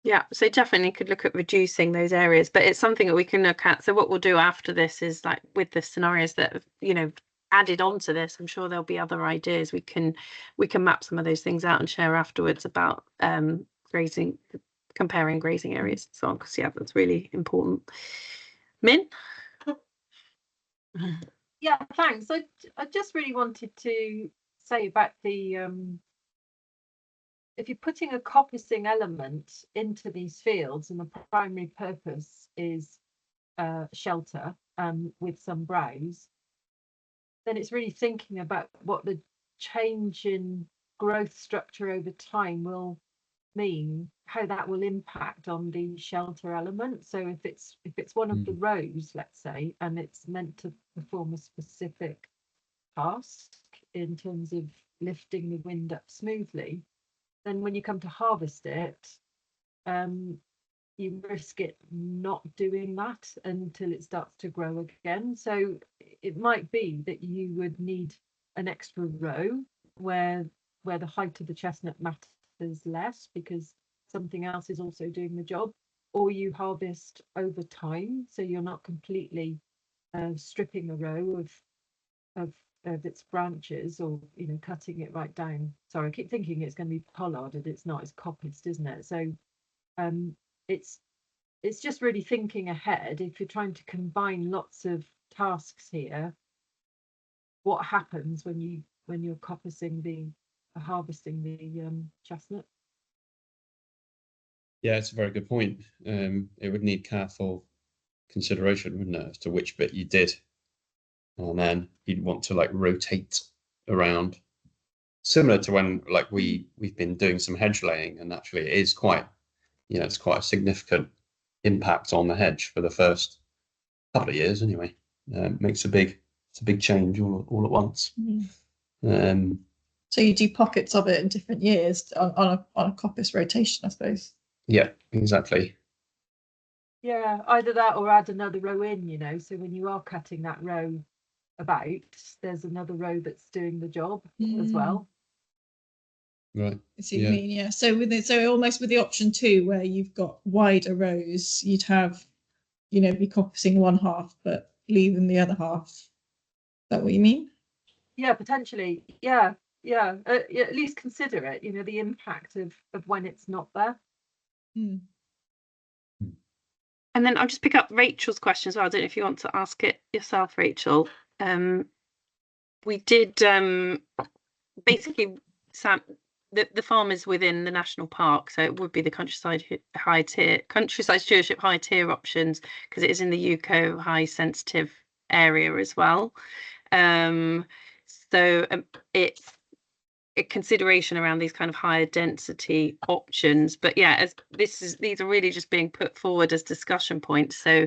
Yeah, so definitely could look at reducing those areas, but it's something that we can look at. So what we'll do after this is, like, with the scenarios that have, you know, added on to this, I'm sure there'll be other ideas. We can map some of those things out and share afterwards about grazing, comparing grazing areas and so on, because yeah, that's really important. Min? Yeah, thanks. I just really wanted to say about the if you're putting a coppicing element into these fields and the primary purpose is shelter with some browse, then it's really thinking about what the change in growth structure over time will mean, how that will impact on the shelter element. So if it's one of the rows, let's say, and it's meant to perform a specific task in terms of lifting the wind up smoothly, then when you come to harvest it, you risk it not doing that until it starts to grow again. So it might be that you would need an extra row where the height of the chestnut matters less because something else is also doing the job, or you harvest over time, so you're not completely stripping a row of its branches, or cutting it right down. Sorry, I keep thinking it's going to be pollarded. It's not. It's coppiced, isn't it? So it's just really thinking ahead. If you're trying to combine lots of tasks here, what happens when you're coppicing harvesting the chestnut? Yeah, it's a very good point. It would need careful consideration, wouldn't it, as to which bit you did, and then you'd want to like rotate around, similar to when like we've been doing some hedge laying, and actually it is quite, it's quite a significant impact on the hedge for the first couple of years anyway. Makes it's a big change all at once. So you do pockets of it in different years on a coppice rotation, I suppose. Yeah, exactly. Yeah, either that or add another row in, so when you are cutting that row about, there's another row that's doing the job as well. Right. I see what you mean, yeah. So almost with the option 2, where you've got wider rows, you'd have, be coppicing one half but leaving the other half. Is that what you mean? Yeah, potentially. Yeah. At least consider it, the impact of when it's not there. And then I'll just pick up Rachel's question as well. I don't know if you want to ask it yourself, Rachel. We did basically, Sam, the farm is within the national park, so it would be the countryside stewardship high tier options, because it is in the UCO high sensitive area as well. So it's a consideration around these kind of higher density options, but yeah, as these are really just being put forward as discussion points. So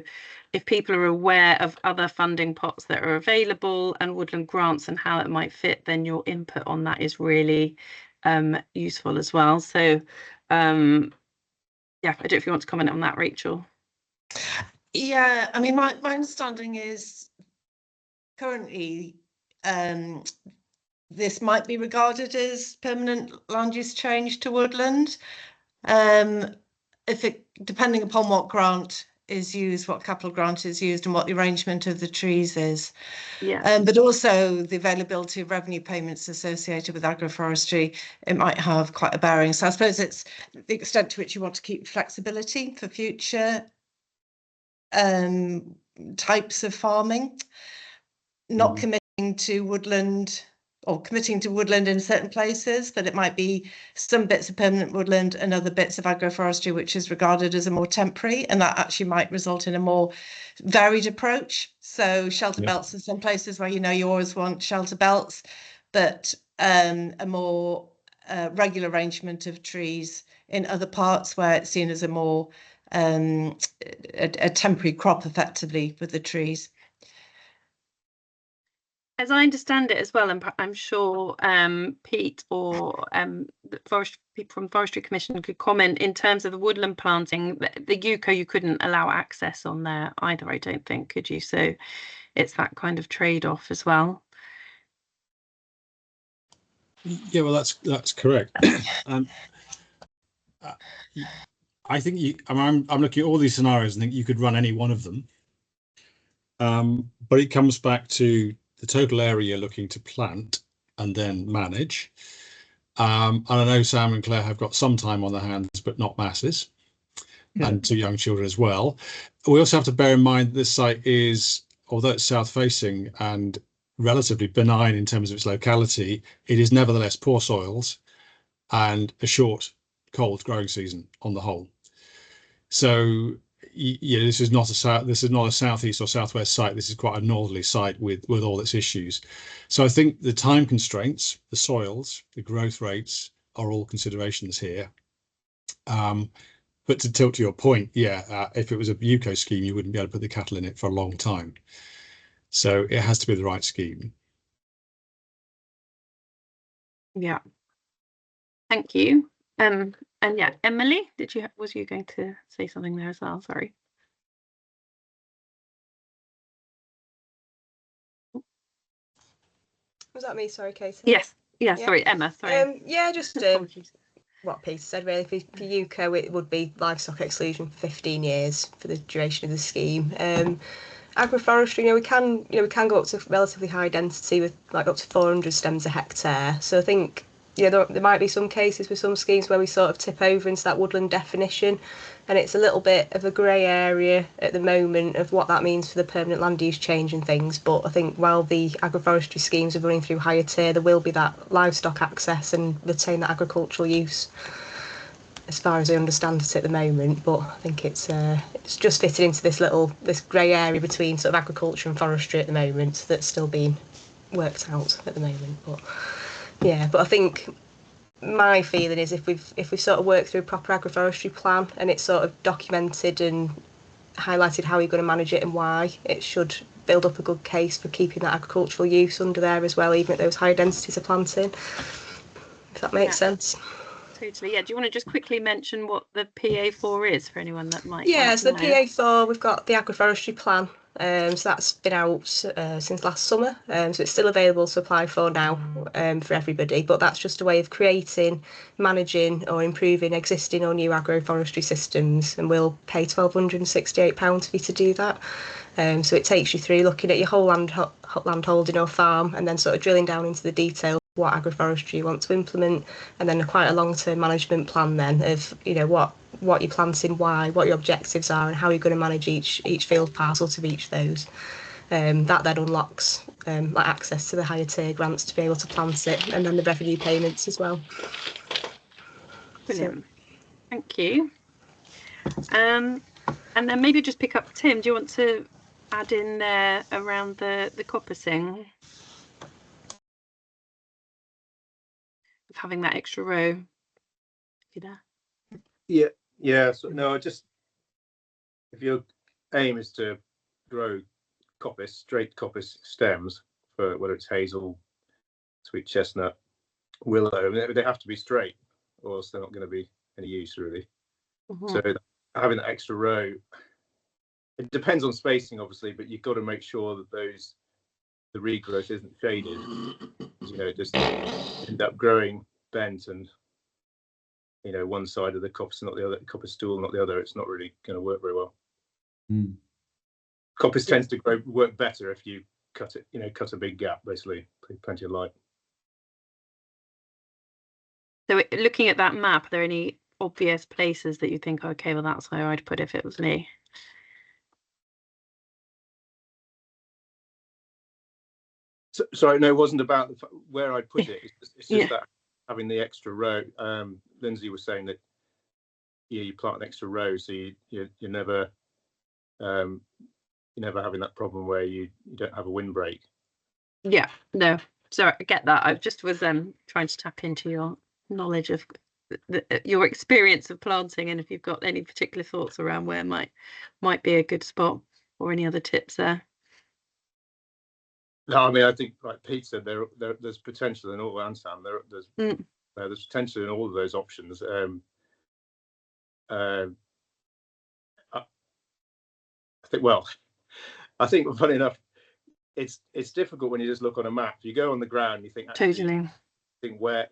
if people are aware of other funding pots that are available and woodland grants and how it might fit, then your input on that is really useful as well. So yeah, I don't know if you want to comment on that, Rachel. Yeah, I mean, my understanding is currently this might be regarded as permanent land use change to woodland. Depending upon what grant is used, what capital grant is used, and what the arrangement of the trees is. Yeah. But also the availability of revenue payments associated with agroforestry, it might have quite a bearing. So I suppose it's the extent to which you want to keep flexibility for future types of farming, not committing to woodland or committing to woodland in certain places, but it might be some bits of permanent woodland and other bits of agroforestry, which is regarded as a more temporary, and that actually might result in a more varied approach. So shelter belts in some places where you always want shelter belts, but a more regular arrangement of trees in other parts where it's seen as a more a temporary crop effectively with the trees. As I understand it as well, and I'm sure Pete or the people from the Forestry Commission could comment in terms of the woodland planting. The UCO, you couldn't allow access on there either, I don't think, could you? So it's that kind of trade-off as well. Yeah, well, that's correct. I think I'm looking at all these scenarios and think you could run any one of them. But it comes back to the total area you're looking to plant and then manage. And I know Sam and Claire have got some time on their hands, but not masses, and 2 young children as well. We also have to bear in mind this site is, although it's south facing and relatively benign in terms of its locality, it is nevertheless poor soils and a short, cold growing season on the whole. So yeah, this is not a southeast or southwest site. This is quite a northerly site with all its issues. So I think the time constraints, the soils, the growth rates are all considerations here. But to tilt to your point, if it was a UCO scheme, you wouldn't be able to put the cattle in it for a long time. So it has to be the right scheme. Yeah. Thank you. And yeah, Emily, was you going to say something there as well? Sorry. Was that me? Sorry, Katie. Yes. Yeah. Sorry, Emma. Sorry. Yeah, just what Peter said. Really, for UCO, it would be livestock exclusion for 15 years for the duration of the scheme. Agroforestry, we can go up to relatively high density with like up to 400 stems a hectare. So I think there might be some cases with some schemes where we sort of tip over into that woodland definition, and it's a little bit of a grey area at the moment of what that means for the permanent land use change and things. But I think while the agroforestry schemes are running through higher tier, there will be that livestock access and retain that agricultural use, as far as I understand it at the moment. But I think it's just fitted into this grey area between sort of agriculture and forestry at the moment that's still being worked out at the moment. But yeah, but I think my feeling is if we've sort of worked through a proper agroforestry plan and it's sort of documented and highlighted how you're going to manage it and why, it should build up a good case for keeping that agricultural use under there as well, even at those higher densities of planting, if that makes sense. Totally. Yeah. Do you want to just quickly mention what the PA4 is for anyone that might? Yeah, so the PA4, we've got the agroforestry plan. So that's been out since last summer. So it's still available to apply for now for everybody. But that's just a way of creating, managing or improving existing or new agroforestry systems. And we'll pay £1,268 for you to do that. So it takes you through looking at your whole land holding or farm and then sort of drilling down into the detail what agroforestry you want to implement, and then quite a long-term management plan then of what you're planting, why, what your objectives are, and how you're going to manage each field parcel to reach those. That then unlocks access to the higher tier grants to be able to plant it, and then the revenue payments as well. Brilliant. Thank you. And then maybe just pick up Tim. Do you want to add in there around the coppicing? Of having that extra row, if you're there. Yeah. So no, if your aim is to grow straight coppice stems for whether it's hazel, sweet chestnut, willow, they have to be straight, or else they're not going to be any use really. So having that extra row, it depends on spacing obviously, but you've got to make sure that the regrowth isn't shaded. Just end up growing bent and one side of the coppice not the other, coppice stool not the other. It's not really going to work very well. Coppice tends to work better if you cut a big gap, basically, plenty of light. So looking at that map, are there any obvious places that you think, okay, well that's where I'd put if it was me? Sorry, no, it wasn't about where I put it. It's just Yeah. that having the extra row. Lindsay was saying that you plant an extra row, so you're never having that problem where you don't have a windbreak. Yeah, no, sorry, I get that. I just was trying to tap into your knowledge of your experience of planting, and if you've got any particular thoughts around where might be a good spot, or any other tips there. No, I mean, I think like Pete said, there's potential in all, and Sam, there's potential in all of those options. I think funny enough, it's difficult when you just look on a map. You go on the ground, you think Totally. think where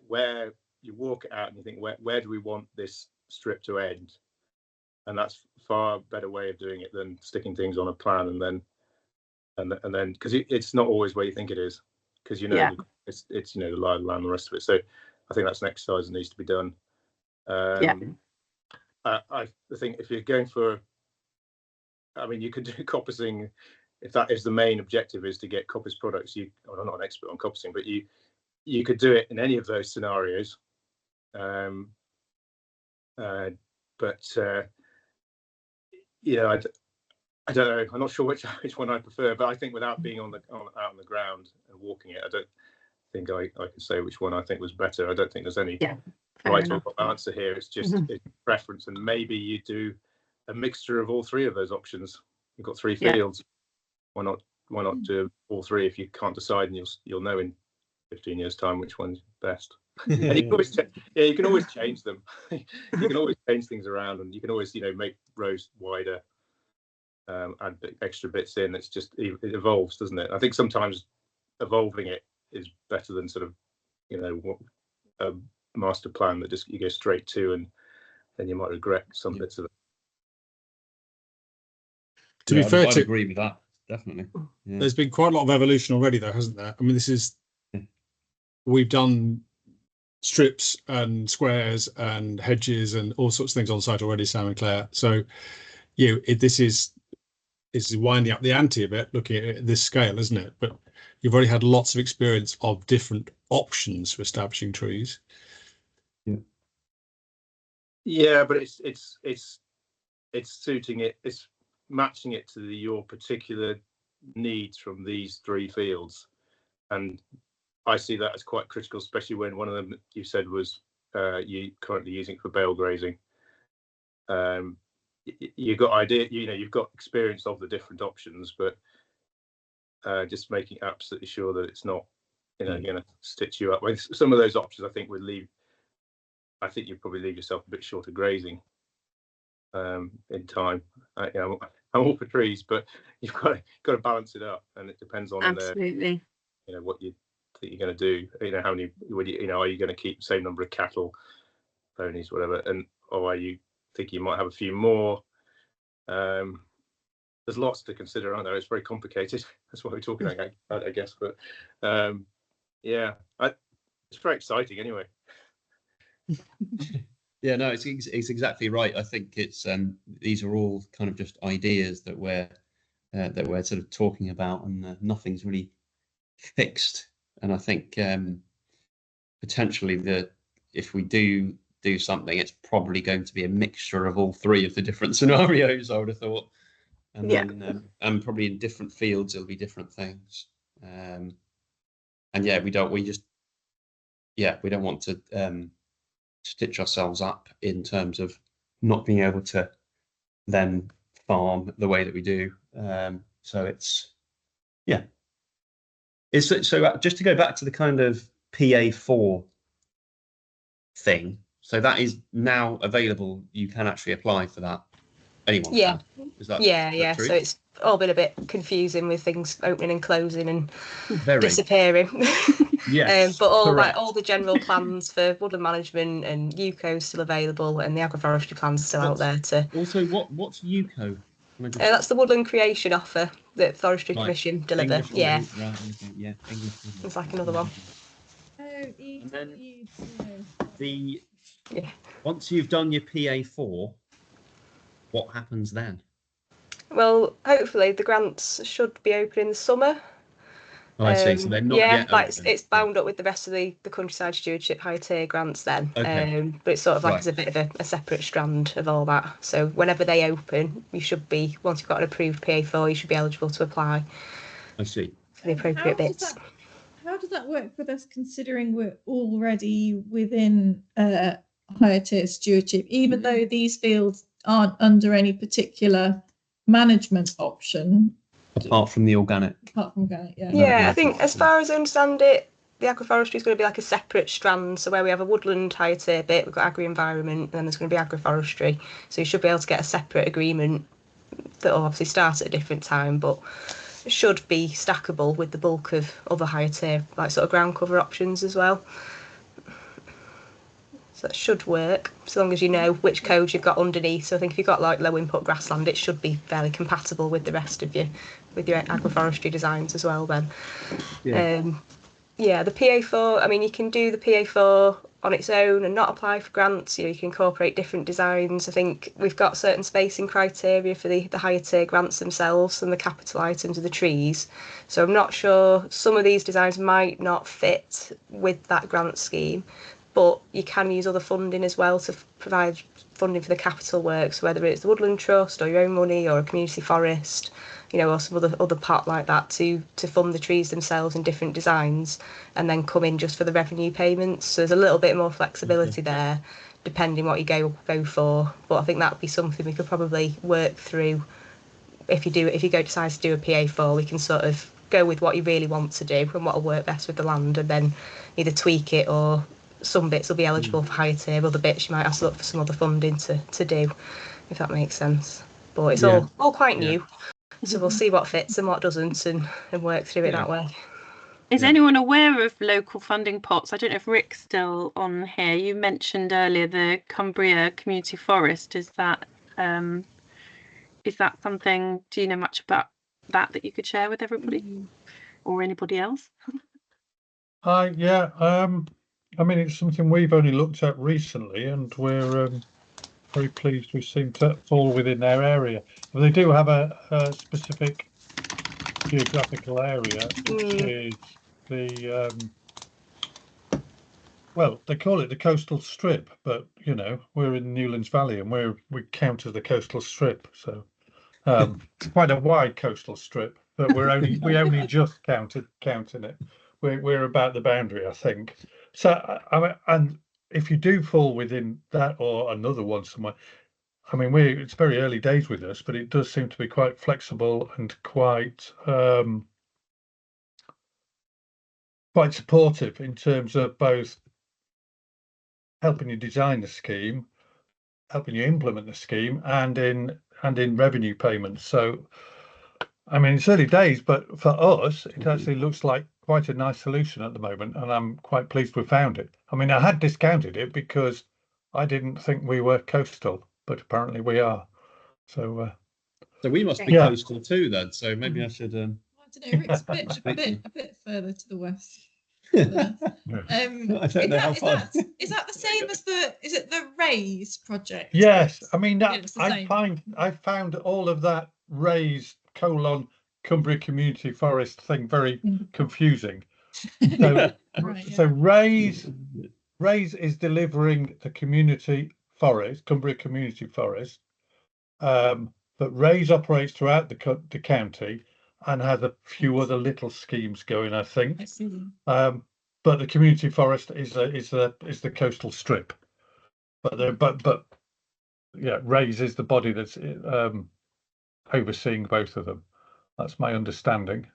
you walk it out and you think where do we want this strip to end, and that's far better way of doing it than sticking things on a plan and then because it's not always where you think it is, because it's the lie of the land and the rest of it. So I think that's an exercise that needs to be done. I think if you're going for, I mean, you could do coppicing if that is the main objective, is to get coppice products. I'm not an expert on coppicing, but you could do it in any of those scenarios. I don't know. I'm not sure which one I prefer, but I think without being out on the ground and walking it, I don't think I can say which one I think was better. I don't think there's any right or wrong answer here. It's just it's preference, and maybe you do a mixture of all three of those options. You've got 3 fields. Why not do all 3 if you can't decide, and you'll know in 15 years' time which one's best. And you can always change them. You can always change things around, and you can always make rows wider, add extra bits in. It's just it evolves, doesn't it? I think sometimes evolving it is better than sort of a master plan that just you go straight to, and then you might regret some bits of it. To be fair, I'd agree with that, definitely. Yeah. There's been quite a lot of evolution already, though, hasn't there? I mean, we've done strips and squares and hedges and all sorts of things on site already, Sam and Claire. So, this is winding up the ante a bit, looking at this scale, isn't it? But you've already had lots of experience of different options for establishing trees. Yeah, but it's suiting it. It's matching it to your particular needs from these 3 fields, and I see that as quite critical, especially when one of them you said was you currently using for bale grazing. You've got you've got experience of the different options, but just making absolutely sure that it's not going to stitch you up. With some of those options, I think you'd probably leave yourself a bit short of grazing in time. I'm all for trees, but you've got to balance it up, and it depends on absolutely what you think you're going to do. How many are you going to keep the same number of cattle, ponies, whatever, or are you think you might have a few more? There's lots to consider, aren't there? It's very complicated. That's what we're talking about, I guess. But it's very exciting anyway. Yeah, no, it's exactly right. I think it's these are all kind of just ideas that we're sort of talking about, and nothing's really fixed. And I think potentially if we do something, it's probably going to be a mixture of all 3 of the different scenarios, I would have thought. And then and probably in different fields it'll be different things. And we don't want to stitch ourselves up in terms of not being able to then farm the way that we do. So it's so just to go back to the kind of PA4 thing. So that is now available. You can actually apply for that. Anyone can. Is that true? So it's all been a bit confusing with things opening and closing and Very. disappearing. Yes, but all the general plans for woodland management and UCO is still available, and the agroforestry plans are still out there to. Also, what's UCO? That's the woodland creation offer that Forestry Commission deliver. English, English. English. It's like another one. And then once you've done your PA4, what happens then? Well, hopefully the grants should be open in the summer. Oh, I see. So they're not yeah, yet like open. it's bound up with the rest of the countryside stewardship higher tier grants then. Okay. But it's sort of like Right. as a bit of a separate strand of all that. So whenever they open, you should be, once you've got an approved PA4, you should be eligible to apply I see. for the appropriate bits. How does that work with us, considering we're already within higher tier stewardship, even though these fields aren't under any particular management option? Apart from the organic. Apart from organic, yeah. Yeah, I think as far as I understand it, the agroforestry is going to be like a separate strand. So where we have a woodland higher tier bit, we've got agri-environment, and then there's going to be agroforestry. So you should be able to get a separate agreement that will obviously start at a different time, but should be stackable with the bulk of other higher tier, like sort of ground cover options as well. So that should work, so long as you know which codes you've got underneath. So I think if you've got like low input grassland, it should be fairly compatible with the rest of your agroforestry designs as well then. Yeah. Yeah, the PA4, I mean, you can do the PA4 on its own and not apply for grants. You know, you can incorporate different designs. I think we've got certain spacing criteria for the higher tier grants themselves and the capital items of the trees. So I'm not sure, some of these designs might not fit with that grant scheme, but you can use other funding as well to provide funding for the capital works, whether it's the Woodland Trust or your own money or a community forest, you know, or some other part like that to fund the trees themselves in different designs and then come in just for the revenue payments. So there's a little bit more flexibility there depending what you go for. But I think that would be something we could probably work through if you decide to do a PA4, we can sort of go with what you really want to do and what will work best with the land, and then either tweak it, or some bits will be eligible for higher tier, other bits you might have to look for some other funding to do, if that makes sense. But it's all quite new, so we'll see what fits and what doesn't, and work through it that way. Is anyone aware of local funding pots? I don't know if Rick's still on here. You mentioned earlier the Cumbria Community Forest. Is that something, do you know much about that you could share with everybody or anybody else? Yeah, I mean, it's something we've only looked at recently, and we're very pleased we seem to fall within their area. But they do have a specific geographical area, which is the well, they call it the coastal strip, but you know, we're in Newlands Valley and we count as the coastal strip, so quite a wide coastal strip, but we only just counting it. We're about the boundary, I think. So I mean, and if you do fall within that or another one somewhere, I mean, it's very early days with us, but it does seem to be quite flexible and quite supportive in terms of both helping you design the scheme, helping you implement the scheme, and in revenue payments. So I mean, it's early days, but for us, it actually looks like quite a nice solution at the moment, and I'm quite pleased we found it. I mean, I had discounted it because I didn't think we were coastal, but apparently we are. So we must be coastal too, then. So maybe I should. I don't know. Rick's a bit further to the west. I don't know how far. Is that the same as is it the RAISE project? Yes, I mean that I found all of that RAISE Cumbria Community Forest thing very confusing. So, so RAISE is delivering the community forest, Cumbria Community Forest, but RAISE operates throughout the county and has a few other little schemes going, I think. I see. But the community forest is the coastal strip. But yeah, RAISE is the body that's overseeing both of them. That's my understanding.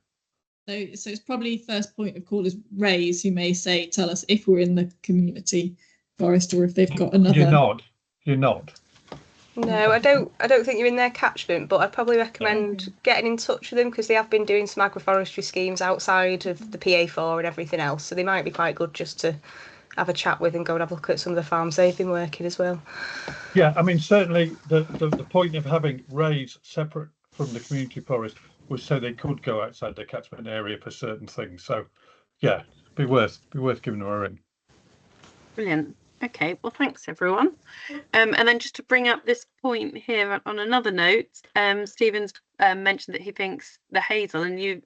So it's probably first point of call is RAISE, who may tell us if we're in the community forest or if they've got another. You're not. No, I don't think you're in their catchment, but I'd probably recommend getting in touch with them, because they have been doing some agroforestry schemes outside of the PA4 and everything else, so they might be quite good just to have a chat with and go and have a look at some of the farms they've been working as well. Yeah, I mean, certainly the point of having RAISE separate from the community forest was so they could go outside their catchment area for certain things. So yeah, be worth giving them a ring. Brilliant. Okay, well, thanks everyone. And then just to bring up this point here on another note, Stephen's mentioned that he thinks the hazel, and you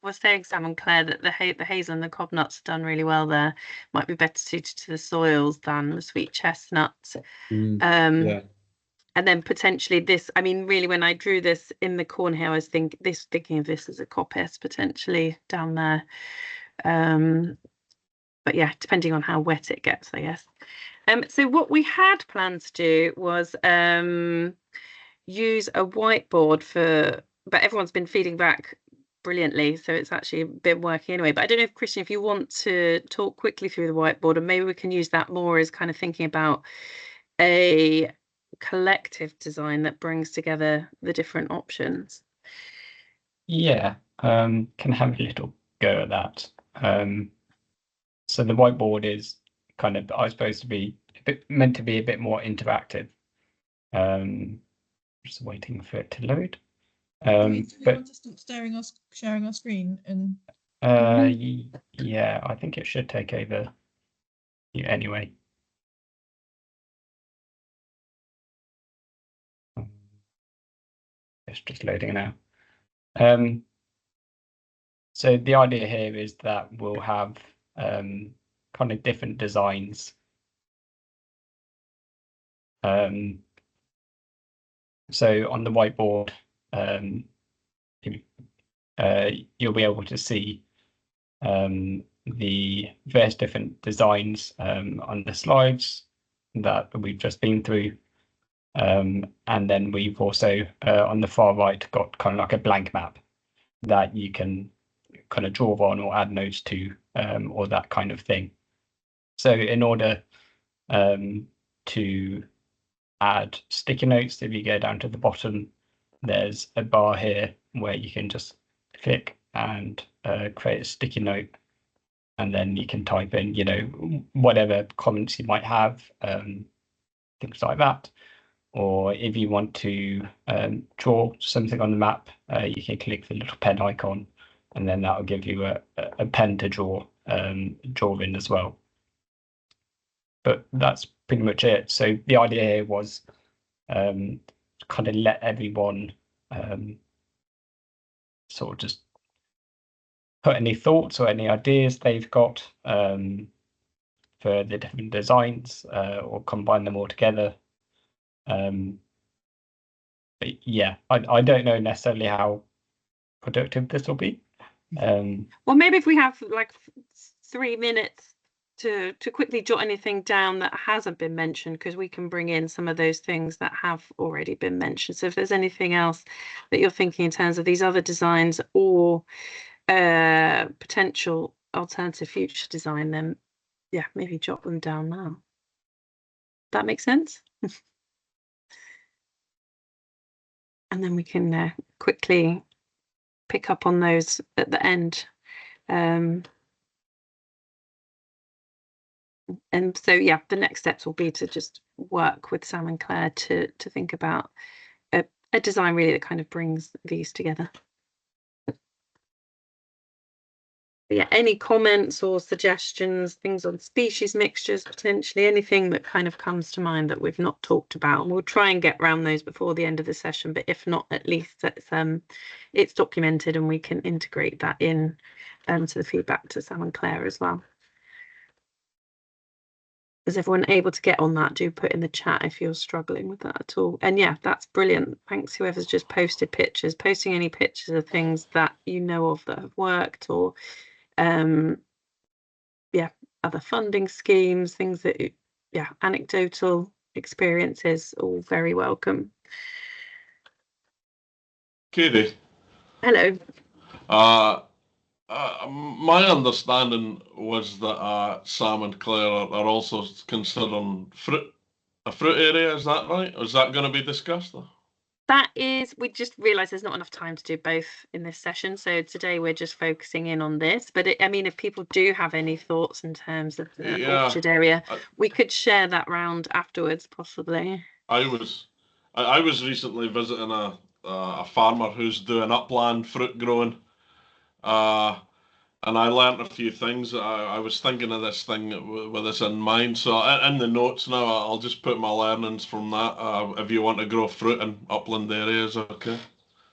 was saying, Sam and Claire, that the hazel and the cob nuts are done really well there. Might be better suited to the soils than the sweet chestnuts. Yeah. And then potentially this, I mean, really, when I drew this in the corner here, I was thinking of this as a coppice potentially down there. But yeah, depending on how wet it gets, I guess. So what we had planned to do was use a whiteboard but everyone's been feeding back brilliantly, so it's actually been working anyway. But I don't know if, Christian, if you want to talk quickly through the whiteboard, and maybe we can use that more as kind of thinking about a collective design that brings together the different options. Yeah, can have a little go at that. So the whiteboard is kind of, I suppose, meant to be a bit more interactive. Just waiting for it to load. But just stop sharing our screen and. Yeah, I think it should take over you anyway. It's just loading now. So the idea here is that we'll have kind of different designs. So on the whiteboard, you'll be able to see the various different designs on the slides that we've just been through. And then we've also on the far right got kind of like a blank map that you can kind of draw on or add notes to, or that kind of thing. So in order to add sticky notes, if you go down to the bottom, there's a bar here where you can just click and create a sticky note, and then you can type in, whatever comments you might have, things like that. Or if you want to draw something on the map, you can click the little pen icon, and then that will give you a pen to draw in as well. But that's pretty much it. So the idea here was kind of let everyone sort of just put any thoughts or any ideas they've got for the different designs, or combine them all together. But yeah, I don't know necessarily how productive this will be. Well, maybe if we have like 3 minutes to quickly jot anything down that hasn't been mentioned, because we can bring in some of those things that have already been mentioned. So if there's anything else that you're thinking in terms of these other designs or potential alternative future design, then yeah, maybe jot them down now. That makes sense. And then we can quickly pick up on those at the end. And so, yeah, the next steps will be to just work with Sam and Claire to think about a design really that kind of brings these together. But yeah, any comments or suggestions, things on species mixtures, potentially anything that kind of comes to mind that we've not talked about. And we'll try and get around those before the end of the session, but if not, at least it's documented and we can integrate that in to the feedback to Sam and Claire as well. Is everyone able to get on that? Do put in the chat if you're struggling with that at all. And yeah, that's brilliant. Thanks whoever's just posted pictures, posting any pictures of things that you know of that have worked, or yeah, other funding schemes, things that, yeah, anecdotal experiences, all very welcome. Katie. Hello. My understanding was that Sam and Claire are also considering a fruit area. Is that right? Is that going to be discussed? That is, we just realised there's not enough time to do both in this session. So today we're just focusing in on this. But I mean, if people do have any thoughts in terms of the orchard area, we could share that round afterwards, possibly. I was recently visiting a farmer who's doing upland fruit growing. And I learnt a few things. I was thinking of this thing with this in mind. So in the notes now, I'll just put my learnings from that. If you want to grow fruit in upland areas, okay.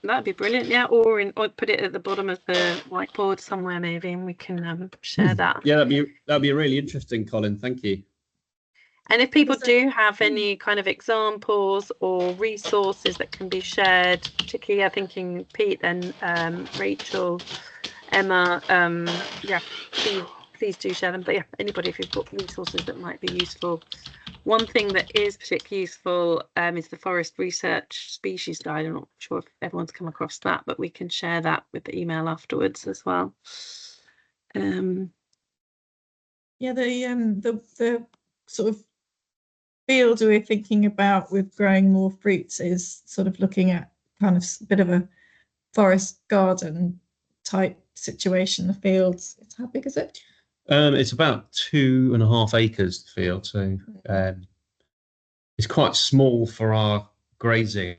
that'd be brilliant. Yeah, or put it at the bottom of the whiteboard somewhere maybe, and we can share that. Yeah, that'd be really interesting, Colin. Thank you. And if people do have any kind of examples or resources that can be shared, particularly thinking Pete and Rachel, Emma, yeah, please do share them. But yeah, anybody, if you've got resources that might be useful. One thing that is particularly useful is the Forest Research Species Guide. I'm not sure if everyone's come across that, but we can share that with the email afterwards as well. Yeah, the sort of field we're thinking about with growing more fruits is sort of looking at kind of a bit of a forest garden type situation. The fields, how big is it? It's about 2.5 acres, the field, so it's quite small for our grazing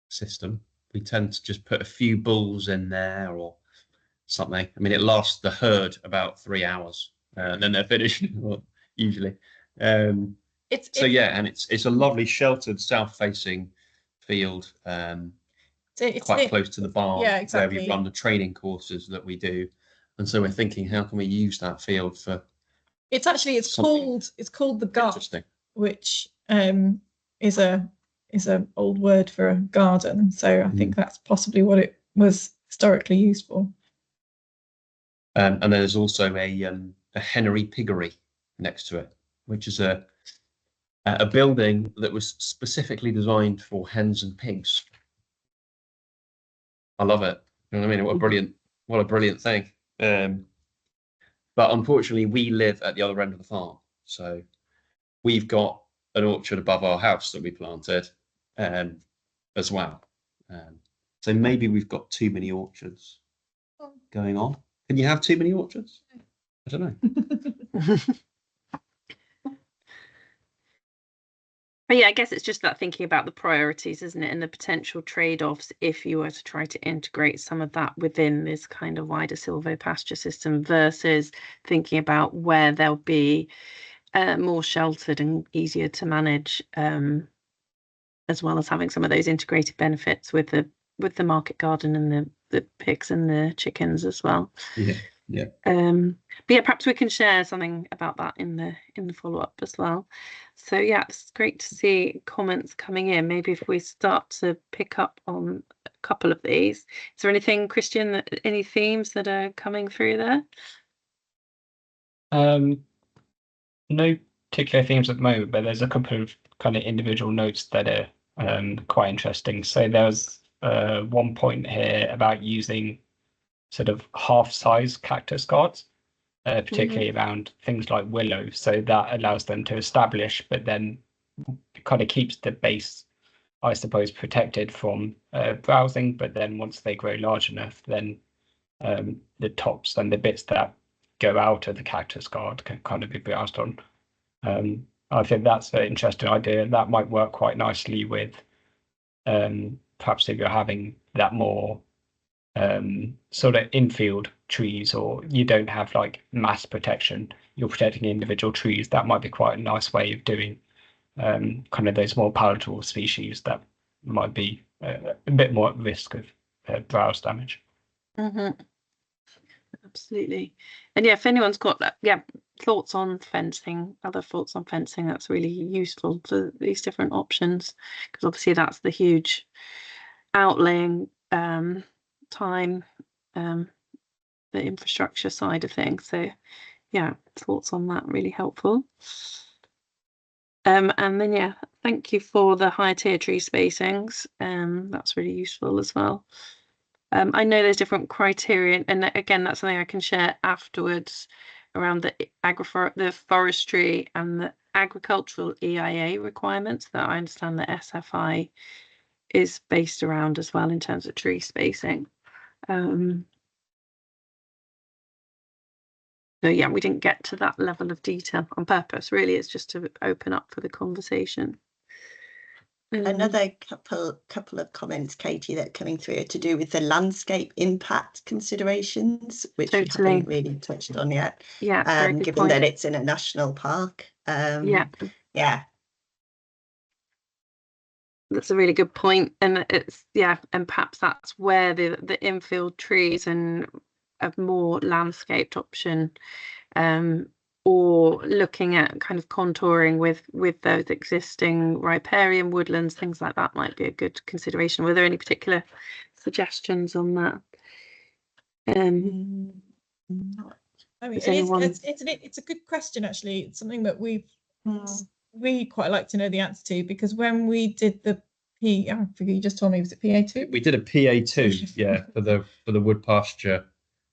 system. We tend to just put a few bulls in there or something. I mean, it lasts the herd about 3 hours, and then they're finished usually. So yeah, and it's a lovely sheltered south-facing field, it's quite close to the barn, yeah, exactly, where we run the training courses that we do. And so we're thinking, how can we use that field for? It's called the garden, which is a old word for a garden. So I think that's possibly what it was historically used for. And there's also a hennery piggery next to it, which is a building that was specifically designed for hens and pigs. I love it. You know what I mean? What a brilliant thing. But unfortunately, we live at the other end of the farm, so we've got an orchard above our house that we planted as well. So maybe we've got too many orchards going on. Can you have too many orchards? I don't know. But yeah, I guess it's just that thinking about the priorities, isn't it? And the potential trade-offs if you were to try to integrate some of that within this kind of wider silvopasture system versus thinking about where they'll be more sheltered and easier to manage, as well as having some of those integrated benefits with the market garden and the pigs and the chickens as well. Yeah. But yeah, perhaps we can share something about that in the follow-up as well. So yeah, it's great to see comments coming in. Maybe if we start to pick up on a couple of these. Is there anything, Christian, any themes that are coming through there? No particular themes at the moment, but there's a couple of kind of individual notes that are quite interesting. So there's one point here about using sort of half-size cactus guards, particularly around things like willow. So that allows them to establish, but then kind of keeps the base, I suppose, protected from browsing. But then once they grow large enough, then the tops and the bits that go out of the cactus guard can kind of be browsed on. I think that's an interesting idea. That might work quite nicely with perhaps if you're having that more sort of infield trees, or you don't have like mass protection, you're protecting individual trees. That might be quite a nice way of doing kind of those more palatable species that might be a bit more at risk of browse damage. Absolutely. And yeah, if anyone's got thoughts on fencing, other thoughts on fencing, that's really useful for these different options, because obviously that's the huge outlaying time, the infrastructure side of things. So yeah, thoughts on that really helpful. And then yeah, thank you for the higher tier tree spacings. That's really useful as well. I know there's different criteria, and again, that's something I can share afterwards around the forestry and the agricultural EIA requirements that I understand the SFI is based around as well in terms of tree spacing. So yeah, we didn't get to that level of detail on purpose. Really, it's just to open up for the conversation. Another couple of comments, Katie, that are coming through are to do with the landscape impact considerations, which we haven't really touched on yet. Yeah, given that it's in a national park. Yeah. That's a really good point, and it's and perhaps that's where the infield trees and a more landscaped option, or looking at kind of contouring with those existing riparian woodlands, things like that might be a good consideration. Were there any particular suggestions on that? I mean, it's a good question, actually. It's something that we quite like to know the answer to, because when we did the I forget, you just told me, was it PA2? We did a PA2, yeah, for the wood pasture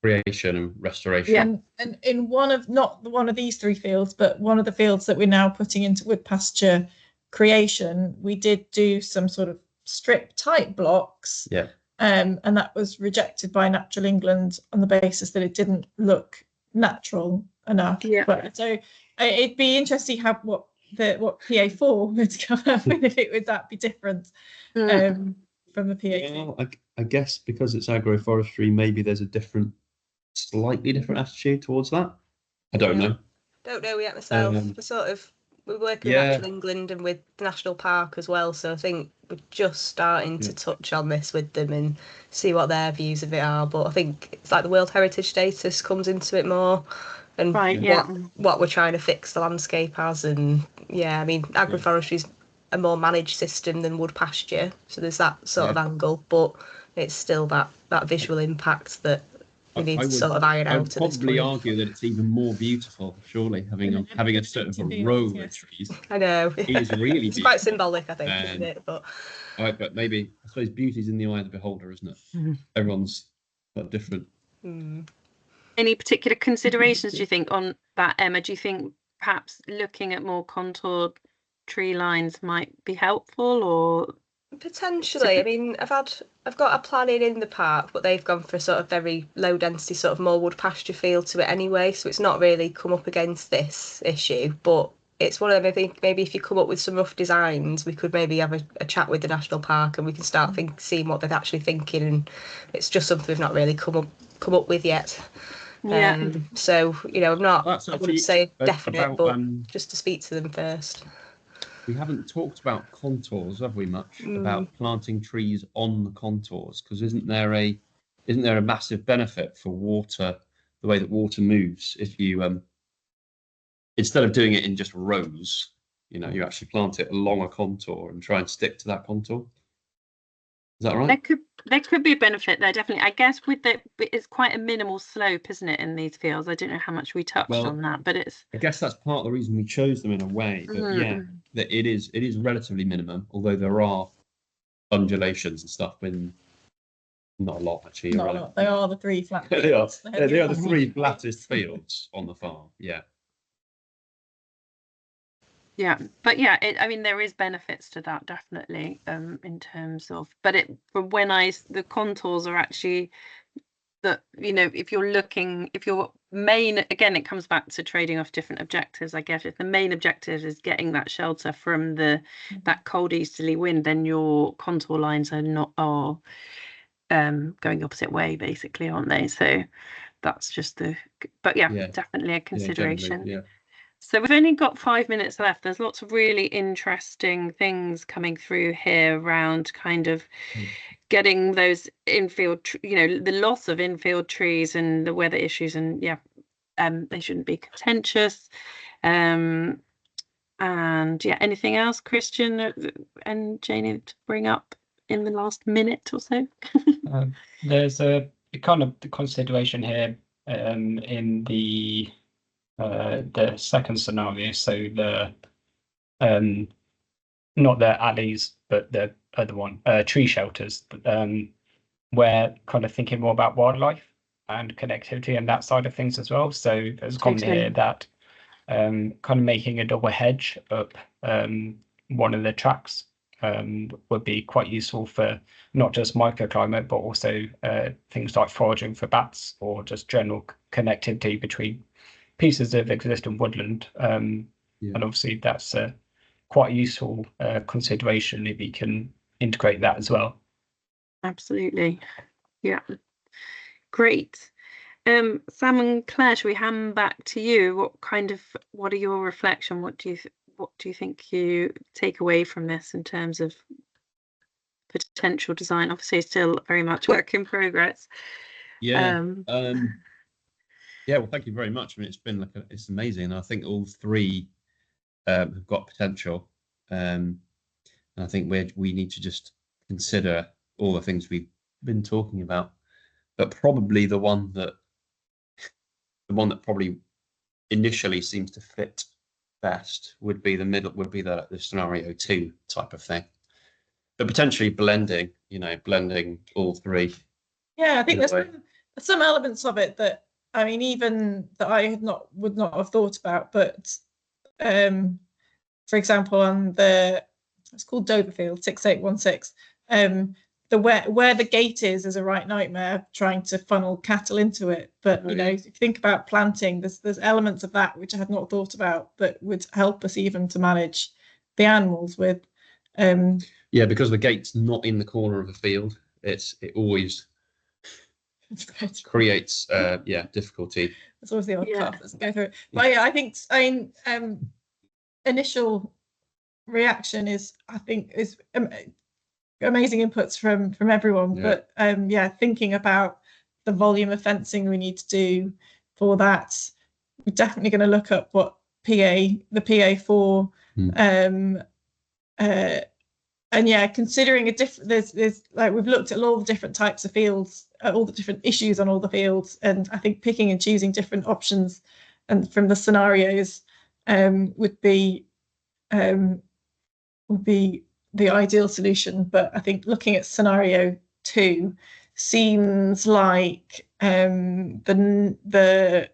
creation and restoration. And in one of these 3 fields, but one of the fields that we're now putting into wood pasture creation, we did do some sort of strip type blocks. Yeah. And that was rejected by Natural England on the basis that it didn't look natural enough. Yeah. But so it'd be interesting what PA4 would come up with, if it would that be different from the PA2. Well, I guess because it's agroforestry, maybe there's a slightly different attitude towards that. I don't know. Don't know yet myself. We're working with Natural England and with the National Park as well, so I think we're just starting to touch on this with them and see what their views of it are. But I think it's like the World Heritage status comes into it more, and what we're trying to fix the landscape as. And I mean, agroforestry is a more managed system than wood pasture, so there's that sort of angle, but it's still that visual impact that we need to sort of iron out. I would probably argue that it's even more beautiful, surely, having a sort of a row of trees. I know. It is really it's quite symbolic, I think, isn't it? But maybe, I suppose, beauty's in the eye of the beholder, isn't it? Everyone's got different. Any particular considerations, do you think, on that, Emma? Do you think perhaps looking at more contoured tree lines might be helpful, or potentially? I mean, I've got a plan in the park, but they've gone for a sort of very low density, sort of more wood pasture feel to it anyway, so it's not really come up against this issue. But it's one of them, I think, maybe if you come up with some rough designs, we could maybe have a chat with the National Park and we can start seeing what they're actually thinking, and it's just something we've not really come up with yet. So I'm not, I wouldn't say definite, but just to speak to them first. We haven't talked about contours, have we, much? About planting trees on the contours, because isn't there a massive benefit for water, the way that water moves, if you instead of doing it in just rows, you actually plant it along a contour and try and stick to that contour. Is that right? There could be a benefit there, definitely. I guess it's quite a minimal slope, isn't it, in these fields? I don't know how much we touched on that, but I guess that's part of the reason we chose them in a way. But that it is relatively minimum, although there are undulations and stuff. Not a lot, actually. Not a lot. They are the 3 flat fields. they are the 3 flattest fields on the farm. But I mean, there is benefits to that, definitely, in terms of, but the contours are actually that, if your main, again, it comes back to trading off different objectives. I guess if the main objective is getting that shelter from that cold easterly wind, then your contour lines are going opposite way, basically, aren't they? So that's just definitely a consideration. So we've only got 5 minutes left. There's lots of really interesting things coming through here around kind of getting those infield, the loss of infield trees and the weather issues, and they shouldn't be contentious. And anything else, Christian and Janie, to bring up in the last minute or so? There's a kind of consideration here in the second scenario, so the not the alleys but the other one, tree shelters, we're kind of thinking more about wildlife and connectivity and that side of things as well. So there's a comment here that kind of making a double hedge up one of the tracks would be quite useful for not just microclimate, but also things like foraging for bats or just general connectivity between pieces of existing woodland. And obviously that's quite a useful consideration if you can integrate that as well. Absolutely. Great. Sam and Claire, should we hand back to you? What are your reflections? What do you think you take away from this in terms of potential design? Obviously, still very much work in progress. Yeah. Yeah, well, thank you very much. I mean, it's been it's amazing. I think all three have got potential. And I think we need to just consider all the things we've been talking about. But probably the one that probably initially seems to fit best would be the scenario 2 type of thing. But potentially blending all three. Yeah, I think there's some elements of it that, I mean, even that I would not have thought about, but for example, on it's called Doverfield 6816, where the gate is a right nightmare trying to funnel cattle into it. But you know, if you think about planting, there's elements of that which I had not thought about that would help us even to manage the animals with. Yeah, because the gate's not in the corner of a field, it always creates difficulty. It's always the odd calf that's go through it. But yeah, I think initial reaction is amazing inputs from everyone. But thinking about the volume of fencing we need to do for that, we're definitely going to look up what the PA4 and yeah, considering there's like, we've looked at all the different types of fields, all the different issues on all the fields, and I think picking and choosing different options and from the scenarios would be the ideal solution. But I think looking at scenario 2 seems like the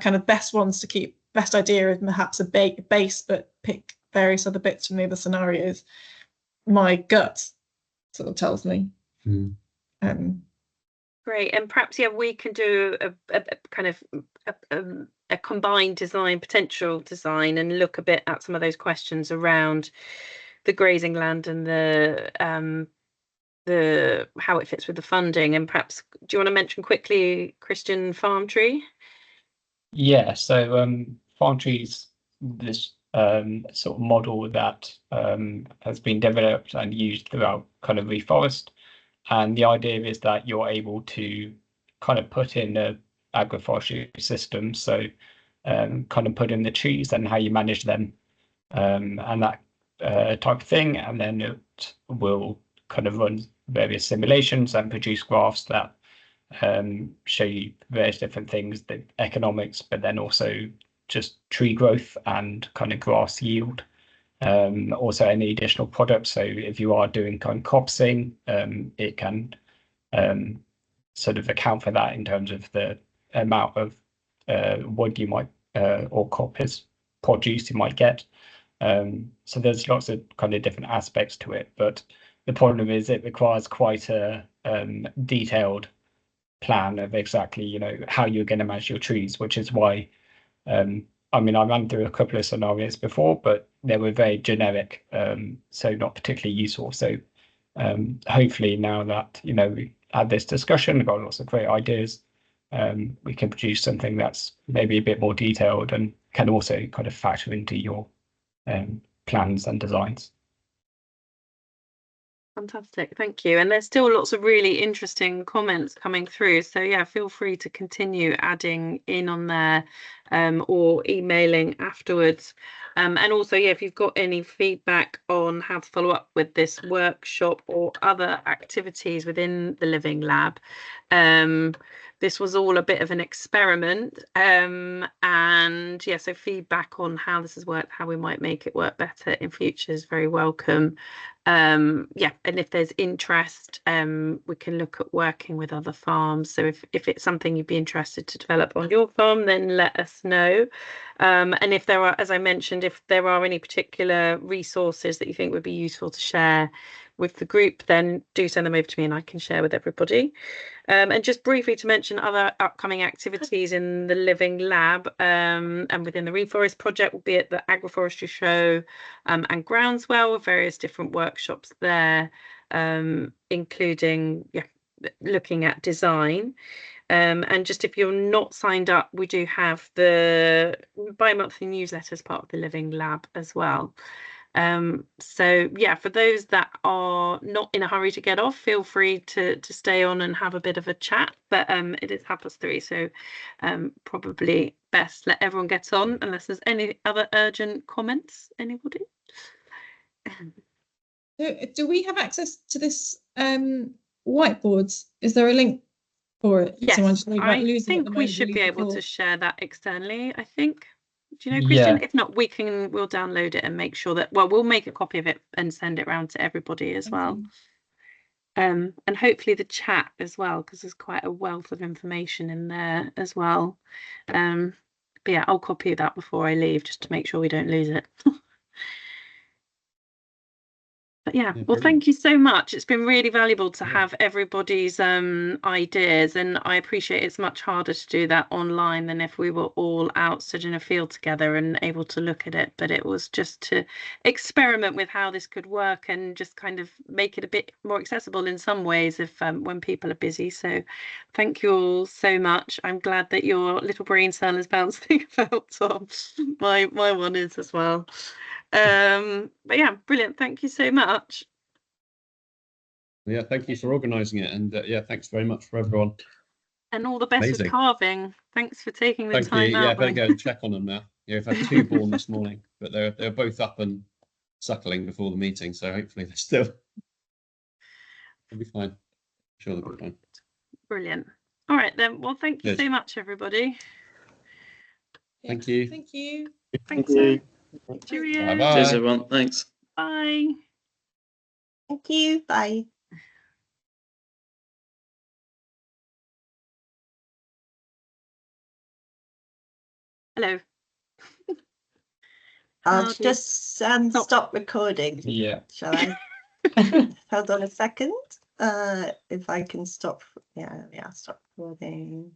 kind of best ones to keep. Best idea is perhaps a base, but pick various other bits from the other scenarios. My gut sort of tells me. Great, and perhaps we can do a kind of a combined design, potential design, and look a bit at some of those questions around the grazing land and the how it fits with the funding. And perhaps, do you want to mention quickly, Christian, farm tree? Yeah, so farm trees, this sort of model that has been developed and used throughout kind of ReForest, and the idea is that you're able to kind of put in a agroforestry system, so kind of put in the trees and how you manage them, and that type of thing, and then it will kind of run various simulations and produce graphs that show you various different things, the economics, but then also just tree growth and kind of grass yield, also any additional products. So if you are doing kind of coppicing, it can sort of account for that in terms of the amount of wood you might or coppice produce you might get. So there's lots of kind of different aspects to it, but the problem is it requires quite a detailed plan of exactly, you know, how you're going to manage your trees, which is why I mean, I ran through a couple of scenarios before, but they were very generic, so not particularly useful. So hopefully now that, you know, we had this discussion, got lots of great ideas, we can produce something that's maybe a bit more detailed and can also kind of factor into your plans and designs. Fantastic, thank you. And there's still lots of really interesting comments coming through, so yeah, feel free to continue adding in on there or emailing afterwards. And also, if you've got any feedback on how to follow up with this workshop or other activities within the Living Lab, this was all a bit of an experiment, and so feedback on how this has worked, how we might make it work better in future is very welcome. And if there's interest, we can look at working with other farms. So if it's something you'd be interested to develop on your farm, then let us know. And if there are, as I mentioned, if there are any particular resources that you think would be useful to share with the group, then do send them over to me and I can share with everybody. And just briefly to mention other upcoming activities in the Living Lab and within the ReForest project will be at the Agroforestry Show and Groundswell, with various different workshops there, including looking at design. And just if you're not signed up, we do have the bi-monthly newsletter as part of the Living Lab as well. So yeah, for those that are not in a hurry to get off, feel free to stay on and have a bit of a chat, but it is 3:30, so probably best let everyone get on unless there's any other urgent comments. Anybody? Do we have access to this whiteboards? Is there a link for it? Yes, I think we should be able to share that externally, I think. Do you know, Christian? Yeah. If not, we'll download it and make sure that, well, we'll make a copy of it and send it around to everybody as well. And hopefully the chat as well, because there's quite a wealth of information in there as well. But yeah, I'll copy that before I leave just to make sure we don't lose it. But yeah, well, thank you so much. It's been really valuable to have everybody's ideas, and I appreciate it's much harder to do that online than if we were all out stood in a field together and able to look at it. But it was just to experiment with how this could work and just kind of make it a bit more accessible in some ways if when people are busy. So thank you all so much. I'm glad that your little brain cell is bouncing about, Tom. My one is as well. But yeah, brilliant. Thank you so much. Yeah, thank you for organising it, and yeah, thanks very much for everyone. And all the best with carving. Thanks for taking the time out. Yeah, better go and check on them now. Yeah, we've had 2 born this morning, but they're both up and suckling before the meeting, so hopefully they'll be fine. I'm sure they'll be fine. Brilliant. All right then. Well, thank you so much, everybody. Thank you. Thank you. Thank you. Cheerio. Bye-bye. Cheers, everyone. Thanks. Bye. Thank you. Bye. Hello. I'll just stop recording. Yeah. Shall I? Hold on a second. If I can stop. Yeah, stop recording.